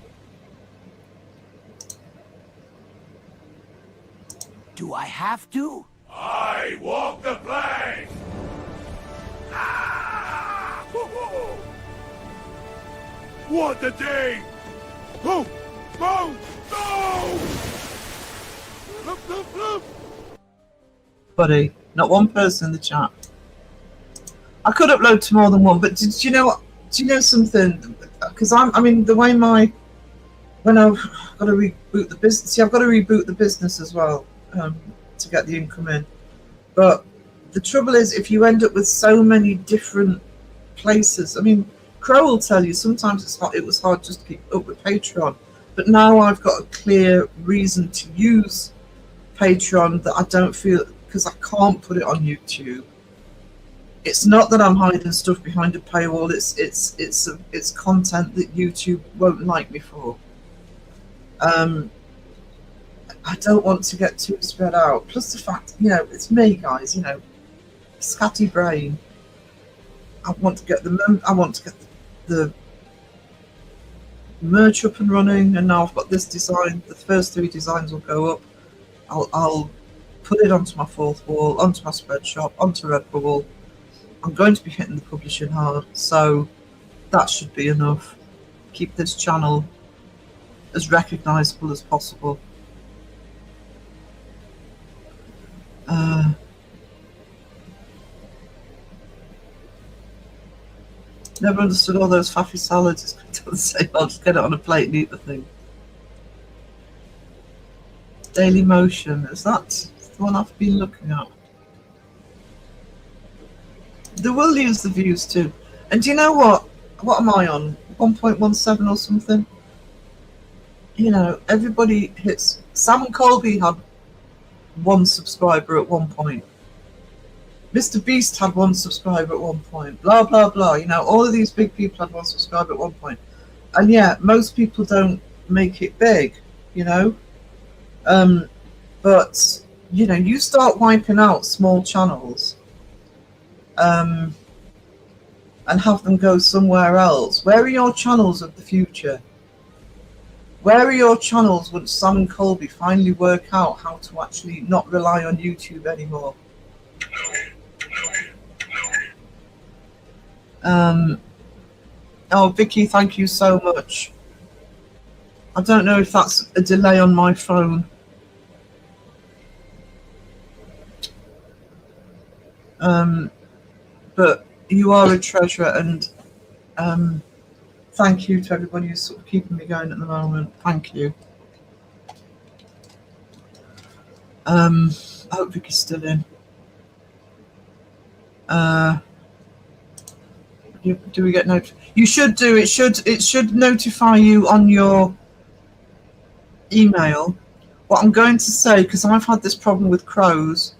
S3: Do I have to?
S4: I walk the plank! Ah! Hoo-hoo! What a day! Oh! Oh! No! Look, look, look!
S2: Buddy, not one person in the chat. I could upload to more than one, but did you know what? Do you know something? Because I mean, the way when I've got to reboot the business, see, I've got to reboot the business as well to get the income in. But the trouble is, if you end up with so many different places, I mean, Crow will tell you sometimes it was hard just to keep up with Patreon. But now I've got a clear reason to use Patreon that I don't feel, because I can't put it on YouTube. It's not that I'm hiding stuff behind a paywall. It's content that YouTube won't like me for. I don't want to get too spread out. Plus the fact, it's me, guys. Scatty brain. I want to get the merch up and running, and now I've got this design. The first 3 designs will go up. I'll put it onto my 4th wall, onto my spread shop, onto Redbubble. I'm going to be hitting the publishing hard, so that should be enough. Keep this channel as recognisable as possible. Never understood all those faffy salads. It's going to say, I'll just get it on a plate and eat the thing. Daily Motion, is that the one I've been looking at? They will use the views too. And do you know what? What am I on? 1.17 or something? Everybody hits. Sam and Colby had 1 subscriber at one point. Mr. Beast had 1 subscriber at one point. Blah, blah, blah. All of these big people had 1 subscriber at one point. And yeah, most people don't make it big, But, you start wiping out small channels and have them go somewhere else. Where are your channels of the future? Where are your channels once Sam and Colby finally work out how to actually not rely on YouTube anymore? Oh, Vicky, thank you so much. I don't know if that's a delay on my phone. But you are a treasure, and thank you to everybody who's sort of keeping me going at the moment. Thank you. I hope Vicky's still in. Do we get notified? You should do. It should notify you on your email. What I'm going to say, because I've had this problem with crows,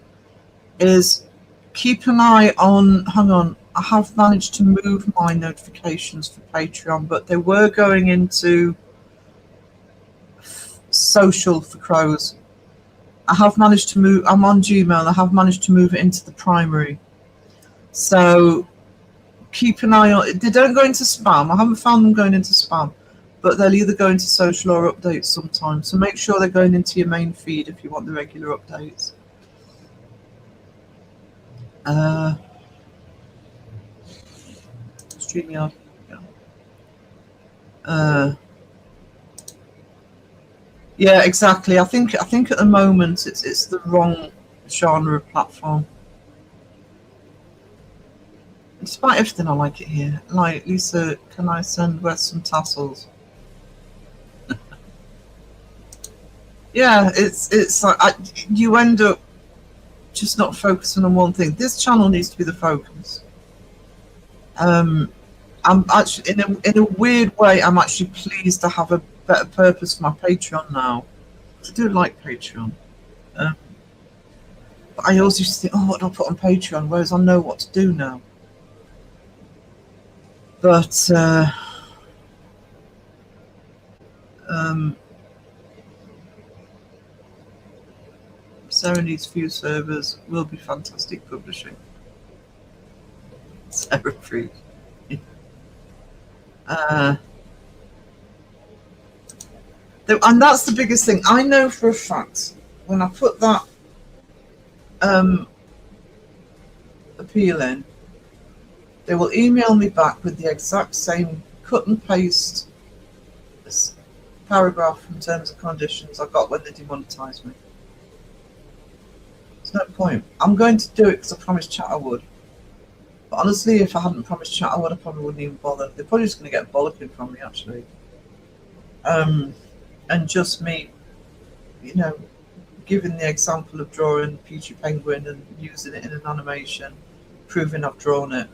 S2: is keep an eye on. Hang on, I have managed to move my notifications for Patreon, but they were going into social for crows. I have managed to move. I'm on Gmail. I have managed to move it into the primary. So keep an eye on. They don't go into spam. I haven't found them going into spam, but they'll either go into social or updates sometimes. So make sure they're going into your main feed if you want the regular updates. StreamYard. Yeah, exactly. I think at the moment it's the wrong genre of platform. Despite everything, I like it here. Like, Lisa, can I send Wes some tassels? Yeah, it's like you end up just not focusing on one thing. This channel needs to be the focus. I'm actually in a weird way. I'm actually pleased to have a better purpose for my Patreon now. I do like Patreon, but I always used to think, oh, what do I put on Patreon? Whereas I know what to do now. But Sarah needs few servers. Will be fantastic publishing. Sarah free. And that's the biggest thing. I know for a fact when I put that appealing, they will email me back with the exact same cut and paste paragraph from terms and conditions I got when they demonetised me. There's no point. I'm going to do it because I promised chat I would. But honestly, if I hadn't promised chat I would, I probably wouldn't even bother. They're probably just going to get bollocking from me, actually. And just me, you know, giving the example of drawing Peachy Penguin and using it in an animation, proving I've drawn it.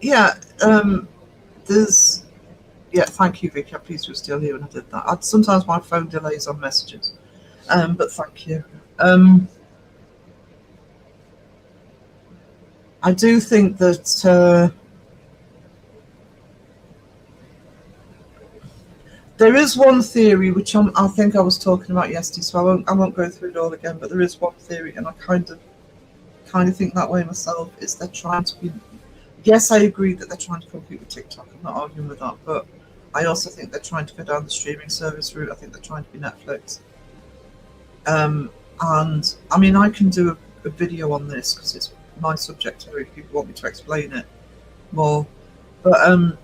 S2: Yeah, there's... Yeah, thank you, Vicky. I'm pleased you were still here when I did that. Sometimes my phone delays on messages, but thank you. I do think that there is one theory which I think I was talking about yesterday, so I won't go through it all again. But there is one theory, and I kind of think that way myself. Is they're trying to be? Yes, I agree that they're trying to compete with TikTok. I'm not arguing with that, but I also think they're trying to go down the streaming service route. I think they're trying to be Netflix. And I mean, I can do a video on this because it's my subject area if people want me to explain it more. But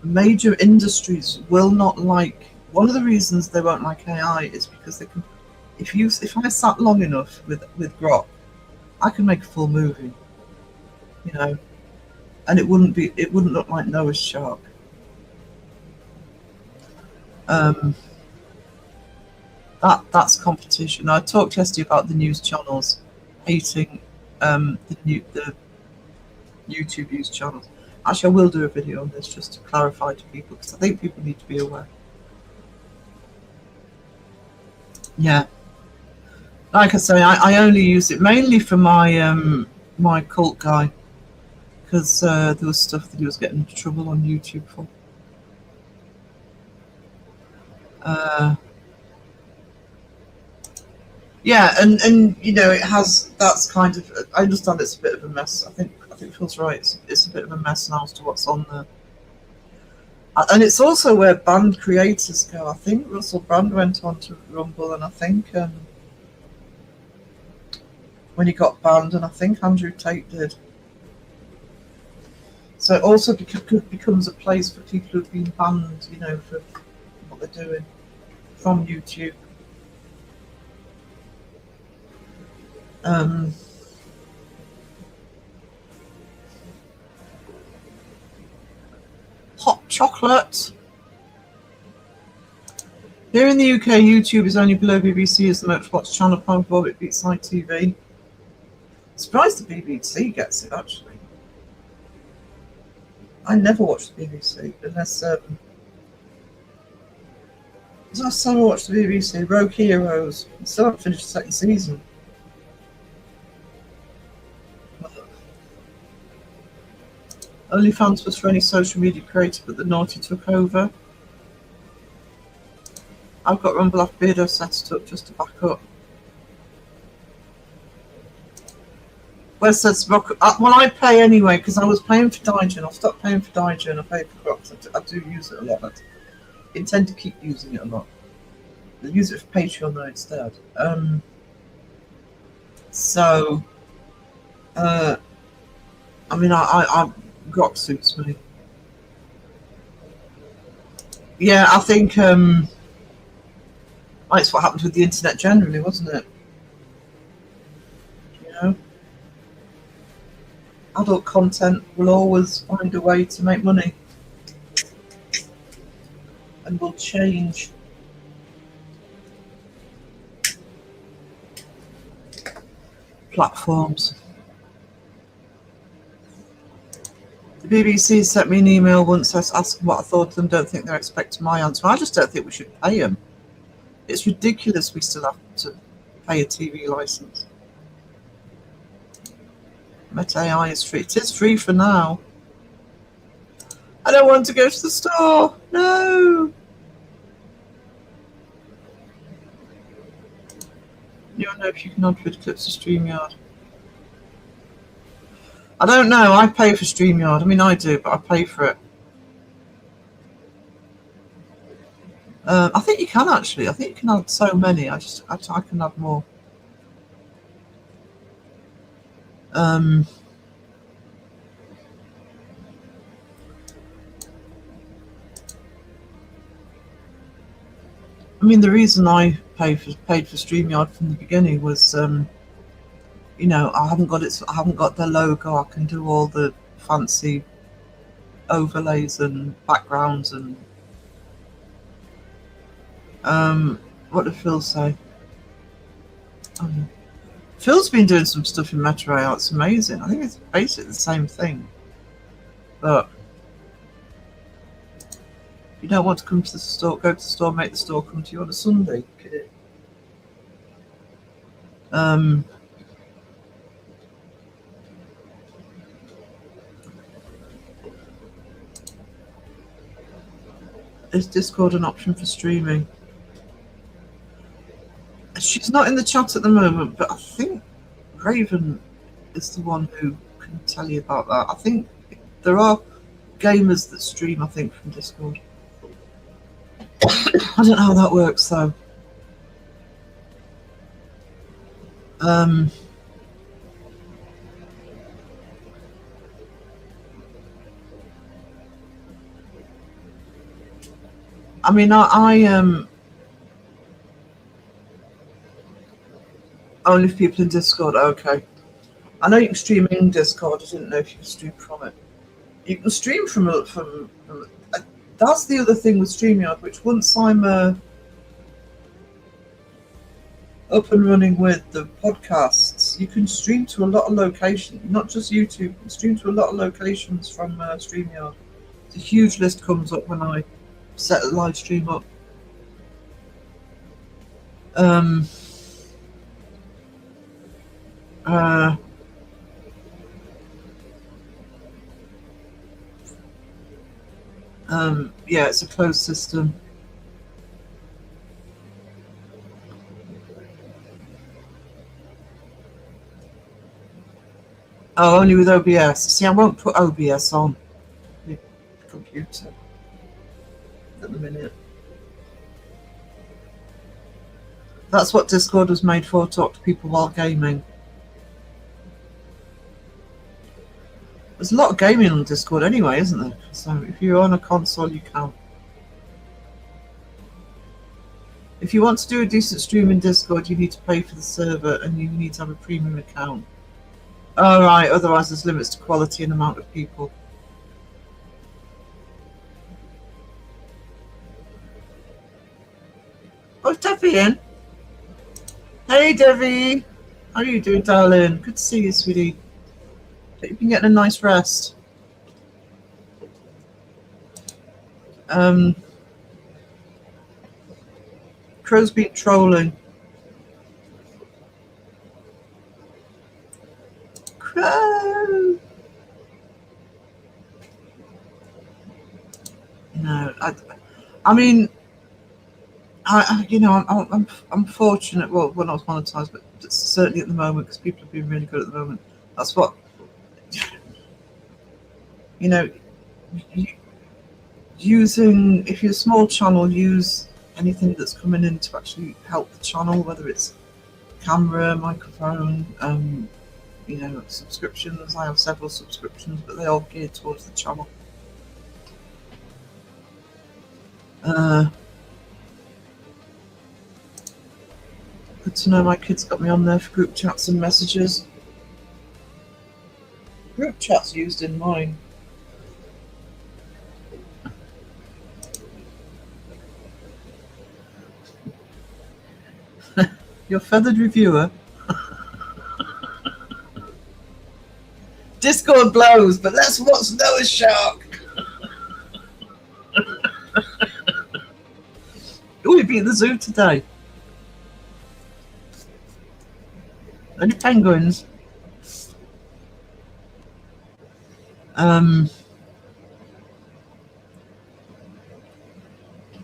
S2: major industries will not like. One of the reasons they won't like AI is because they can. If I sat long enough with Grok, I can make a full movie. You know, and it wouldn't look like Noah's Shark. That's competition. I talked yesterday about the news channels hating the YouTube news channels. Actually, I will do a video on this just to clarify to people because I think people need to be aware. Yeah, like I say, I only use it mainly for my my cult guy because there was stuff that he was getting into trouble on YouTube for. Yeah, and you know, that's kind of, I understand it's a bit of a mess. I think Phil's right. It's a bit of a mess now as to what's on there. And it's also where band creators go. I think Russell Brand went on to Rumble, and I think when he got banned, and I think Andrew Tate did. So it also becomes a place for people who've been banned, you know, for what they're doing from YouTube. Hot chocolate. Here in the UK, YouTube is only below BBC as the most watched channel, above it beats ITV. Surprised the BBC gets it, actually. I never watch the BBC unless last time I watched the BBC, Rogue Heroes. I still haven't finished the second season. OnlyFans was for any social media creator, but the naughty took over. I've got Rumble Off Beardo set up just to back up. Wes says, well, I pay anyway because I was paying for Digen. I'll stop paying for Digen. I pay for Crocs. I do use it a lot. I intend to keep using it a lot. I'll use it for Patreon though instead. I mean, I Grok suits me. Yeah, I think that's what happened with the internet generally, wasn't it? You know, adult content will always find a way to make money and will change. Platforms. The BBC sent me an email once asking what I thought of them. Don't think they're expecting my answer. I just don't think we should pay them. It's ridiculous we still have to pay a TV license. Meta AI is free. It is free for now. I don't want to go to the store. No. You don't know if you can upload clips to StreamYard. I don't know. I pay for StreamYard. I mean, I do, but I pay for it. think you can actually. I think you can add so many. I can add more. I mean, the reason I paid for StreamYard from the beginning was, you know, I haven't got their logo. I can do all the fancy overlays and backgrounds and what did Phil say? Oh, yeah. Phil's been doing some stuff in Metro AI. It's amazing. I think it's basically the same thing, but you don't want to come to the store, go to the store, make the store come to you on a Sunday. Is Discord an option for streaming? She's not in the chat at the moment, but I think Raven is the one who can tell you about that. I think there are gamers that stream, I think, from Discord. I don't know how that works though. I mean, I only for people in Discord. Okay, I know you can stream in Discord. I didn't know if you can stream from it. You can stream from that's the other thing with StreamYard, which once I'm up and running with the podcasts, you can stream to a lot of locations, not just YouTube, you can stream to a lot of locations from StreamYard. It's a huge list comes up when I set a live stream up. Yeah, it's a closed system. Oh, only with OBS. See, I won't put OBS on the computer at the minute. That's what Discord was made for, talk to people while gaming. There's a lot of gaming on Discord anyway, isn't there? So if you're on a console, you can. If you want to do a decent stream in Discord, you need to pay for the server and you need to have a premium account. Alright, otherwise there's limits to quality and amount of people. Oh, Debbie in. Hey Debbie! How are you doing, darling? Good to see you, sweetie. Hope you've been getting a nice rest. Crow's been trolling. Crow! No, I mean, you know, I'm fortunate. Well, when I was monetized, but certainly at the moment, because people have been really good at the moment. That's what, you know, using, if you're a small channel, use anything that's coming in to actually help the channel, whether it's camera, microphone, you know, subscriptions. I have several subscriptions, but they all geared towards the channel. Good to know my kids got me on there for group chats and messages. Group chats used in mine. Your feathered reviewer. Discord blows, but let's watch Noah's Shark. We'll be at the zoo today. Only penguins. Did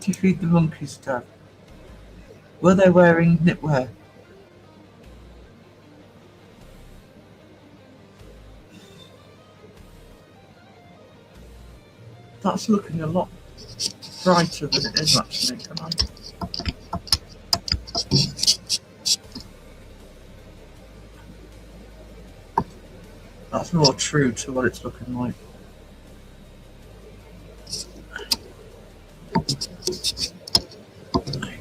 S2: you feed the monkeys stuff? Were they wearing knitwear? That's looking a lot brighter than it is actually. Come on. That's more true to what it's looking like. There you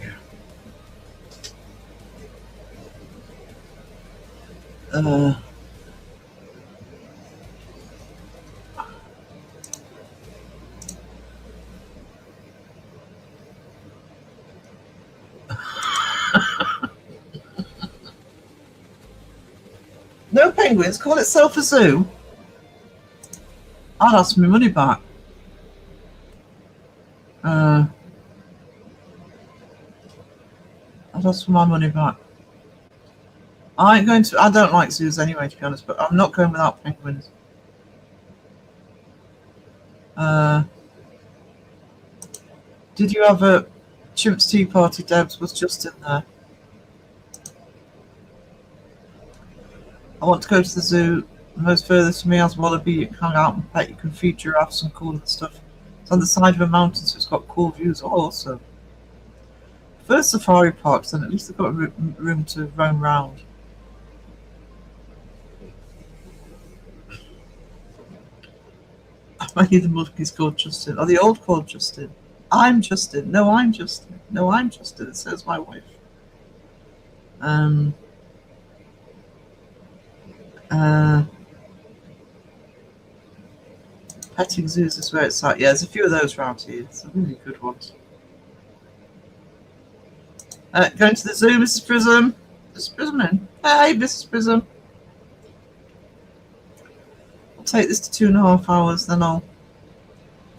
S2: go. No penguins, call itself a zoo. I'd ask my money back. I'd ask for my money back. I ain't going to. I don't like zoos anyway, to be honest, but I'm not going without penguins. Did you have a Chimp's Tea Party, Debs? Was just in there. I want to go to the zoo. The most furthest from me has Wallaby. You can hang out and pet. You can feed giraffes and cool stuff. It's on the side of a mountain, so it's got cool views. Oh, awesome. First safari parks, then at least they've got room to roam round. Many of the monkeys called Justin. Are they all called Justin? I'm Justin. No, I'm Justin. No, I'm Justin. Says my wife. Petting zoos is where it's at. Yeah, there's a few of those around here. It's a really good ones. Going to the zoo, Mrs. Prism. Mrs. Prism in. Hey, Mrs. Prism. I'll take this to 2.5 hours, then if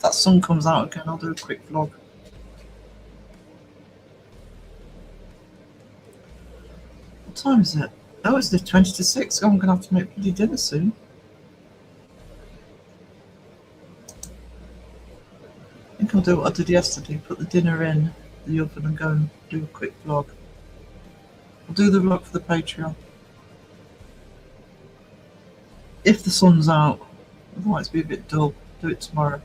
S2: that sun comes out again, I'll do a quick vlog. What time is it? Oh, it's the 20 to 6. Oh, I'm going to have to make bloody dinner soon. I think I'll do what I did yesterday, put the dinner in the oven and go and do a quick vlog. I'll do the vlog for the Patreon. If the sun's out, otherwise it'll be a bit dull. Do it tomorrow.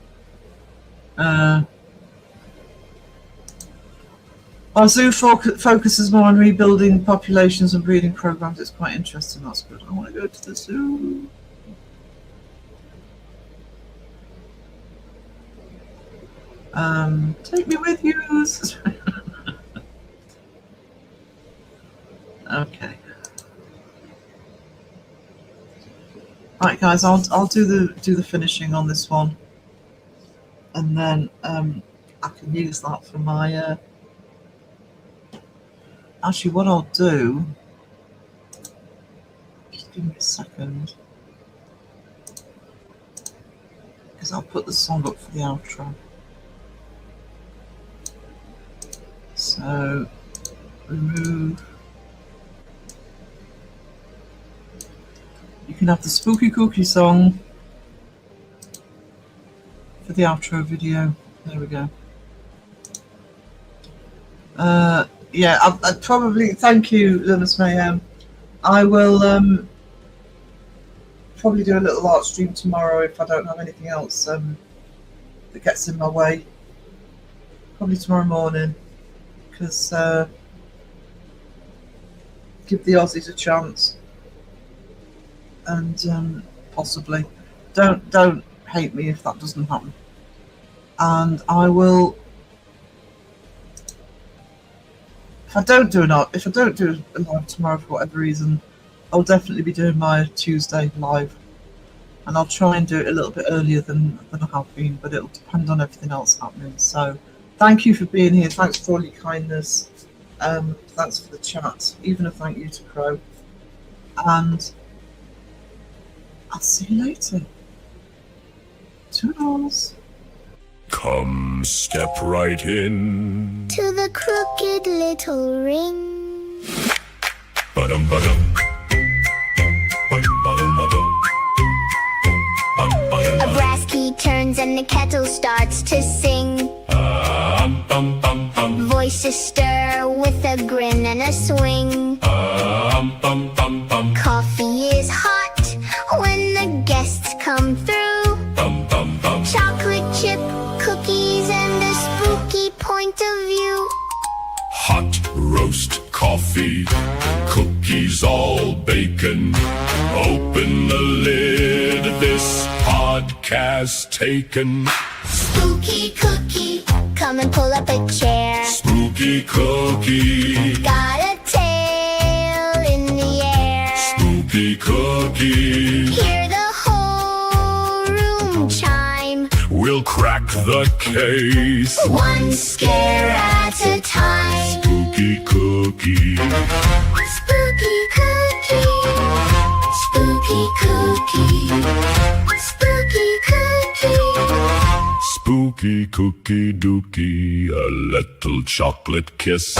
S2: Our zoo focuses more on rebuilding populations and breeding programs. It's quite interesting. That's good. I want to go to the zoo. Take me with you. Okay. Right, guys. I'll do the finishing on this one, and then I can use that for my. Actually, what I'll do. Just give me a second, because I'll put the song up for the outro. So, remove. You can have the Spooky Cookie song for the outro video. There we go. Yeah, I'd probably thank you, Lunas Mayhem. I will probably do a little art stream tomorrow if I don't have anything else that gets in my way. Probably tomorrow morning, because give the Aussies a chance, and possibly don't hate me if that doesn't happen. And I will. If I don't do a live tomorrow for whatever reason, I'll definitely be doing my Tuesday live, and I'll try and do it a little bit earlier than I have been, but it'll depend on everything else happening. So, thank you for being here. Thanks for all your kindness. Thanks for the chat. Even a thank you to Crow. And I'll see you later. Toodles.
S4: Come, step right in.
S6: To the crooked little ring.
S4: Ba-dum, ba-dum. Ba-dum, ba-dum, ba-dum.
S6: A brass key turns and the kettle starts to sing.
S4: Bum, bum, bum.
S6: Voices stir with a grin and a swing.
S4: Bum, bum, bum.
S6: Coffee is hot when the guests come through.
S4: Bum, bum, bum.
S6: Chocolate chip cookies and a spooky point of view.
S4: toast, coffee, cookies all bacon. Open the lid, this podcast taken.
S6: Spooky cookie, come and pull up a chair.
S4: Spooky cookie,
S6: Got a tail in the air.
S4: spooky cookie.
S6: Hear the whole room chime.
S4: We'll crack the case.
S6: One scare at a time.
S4: Spooky cookie.
S6: Spooky cookie. Spooky cookie. Spooky cookie.
S4: Spooky cookie dookie, a little chocolate kiss.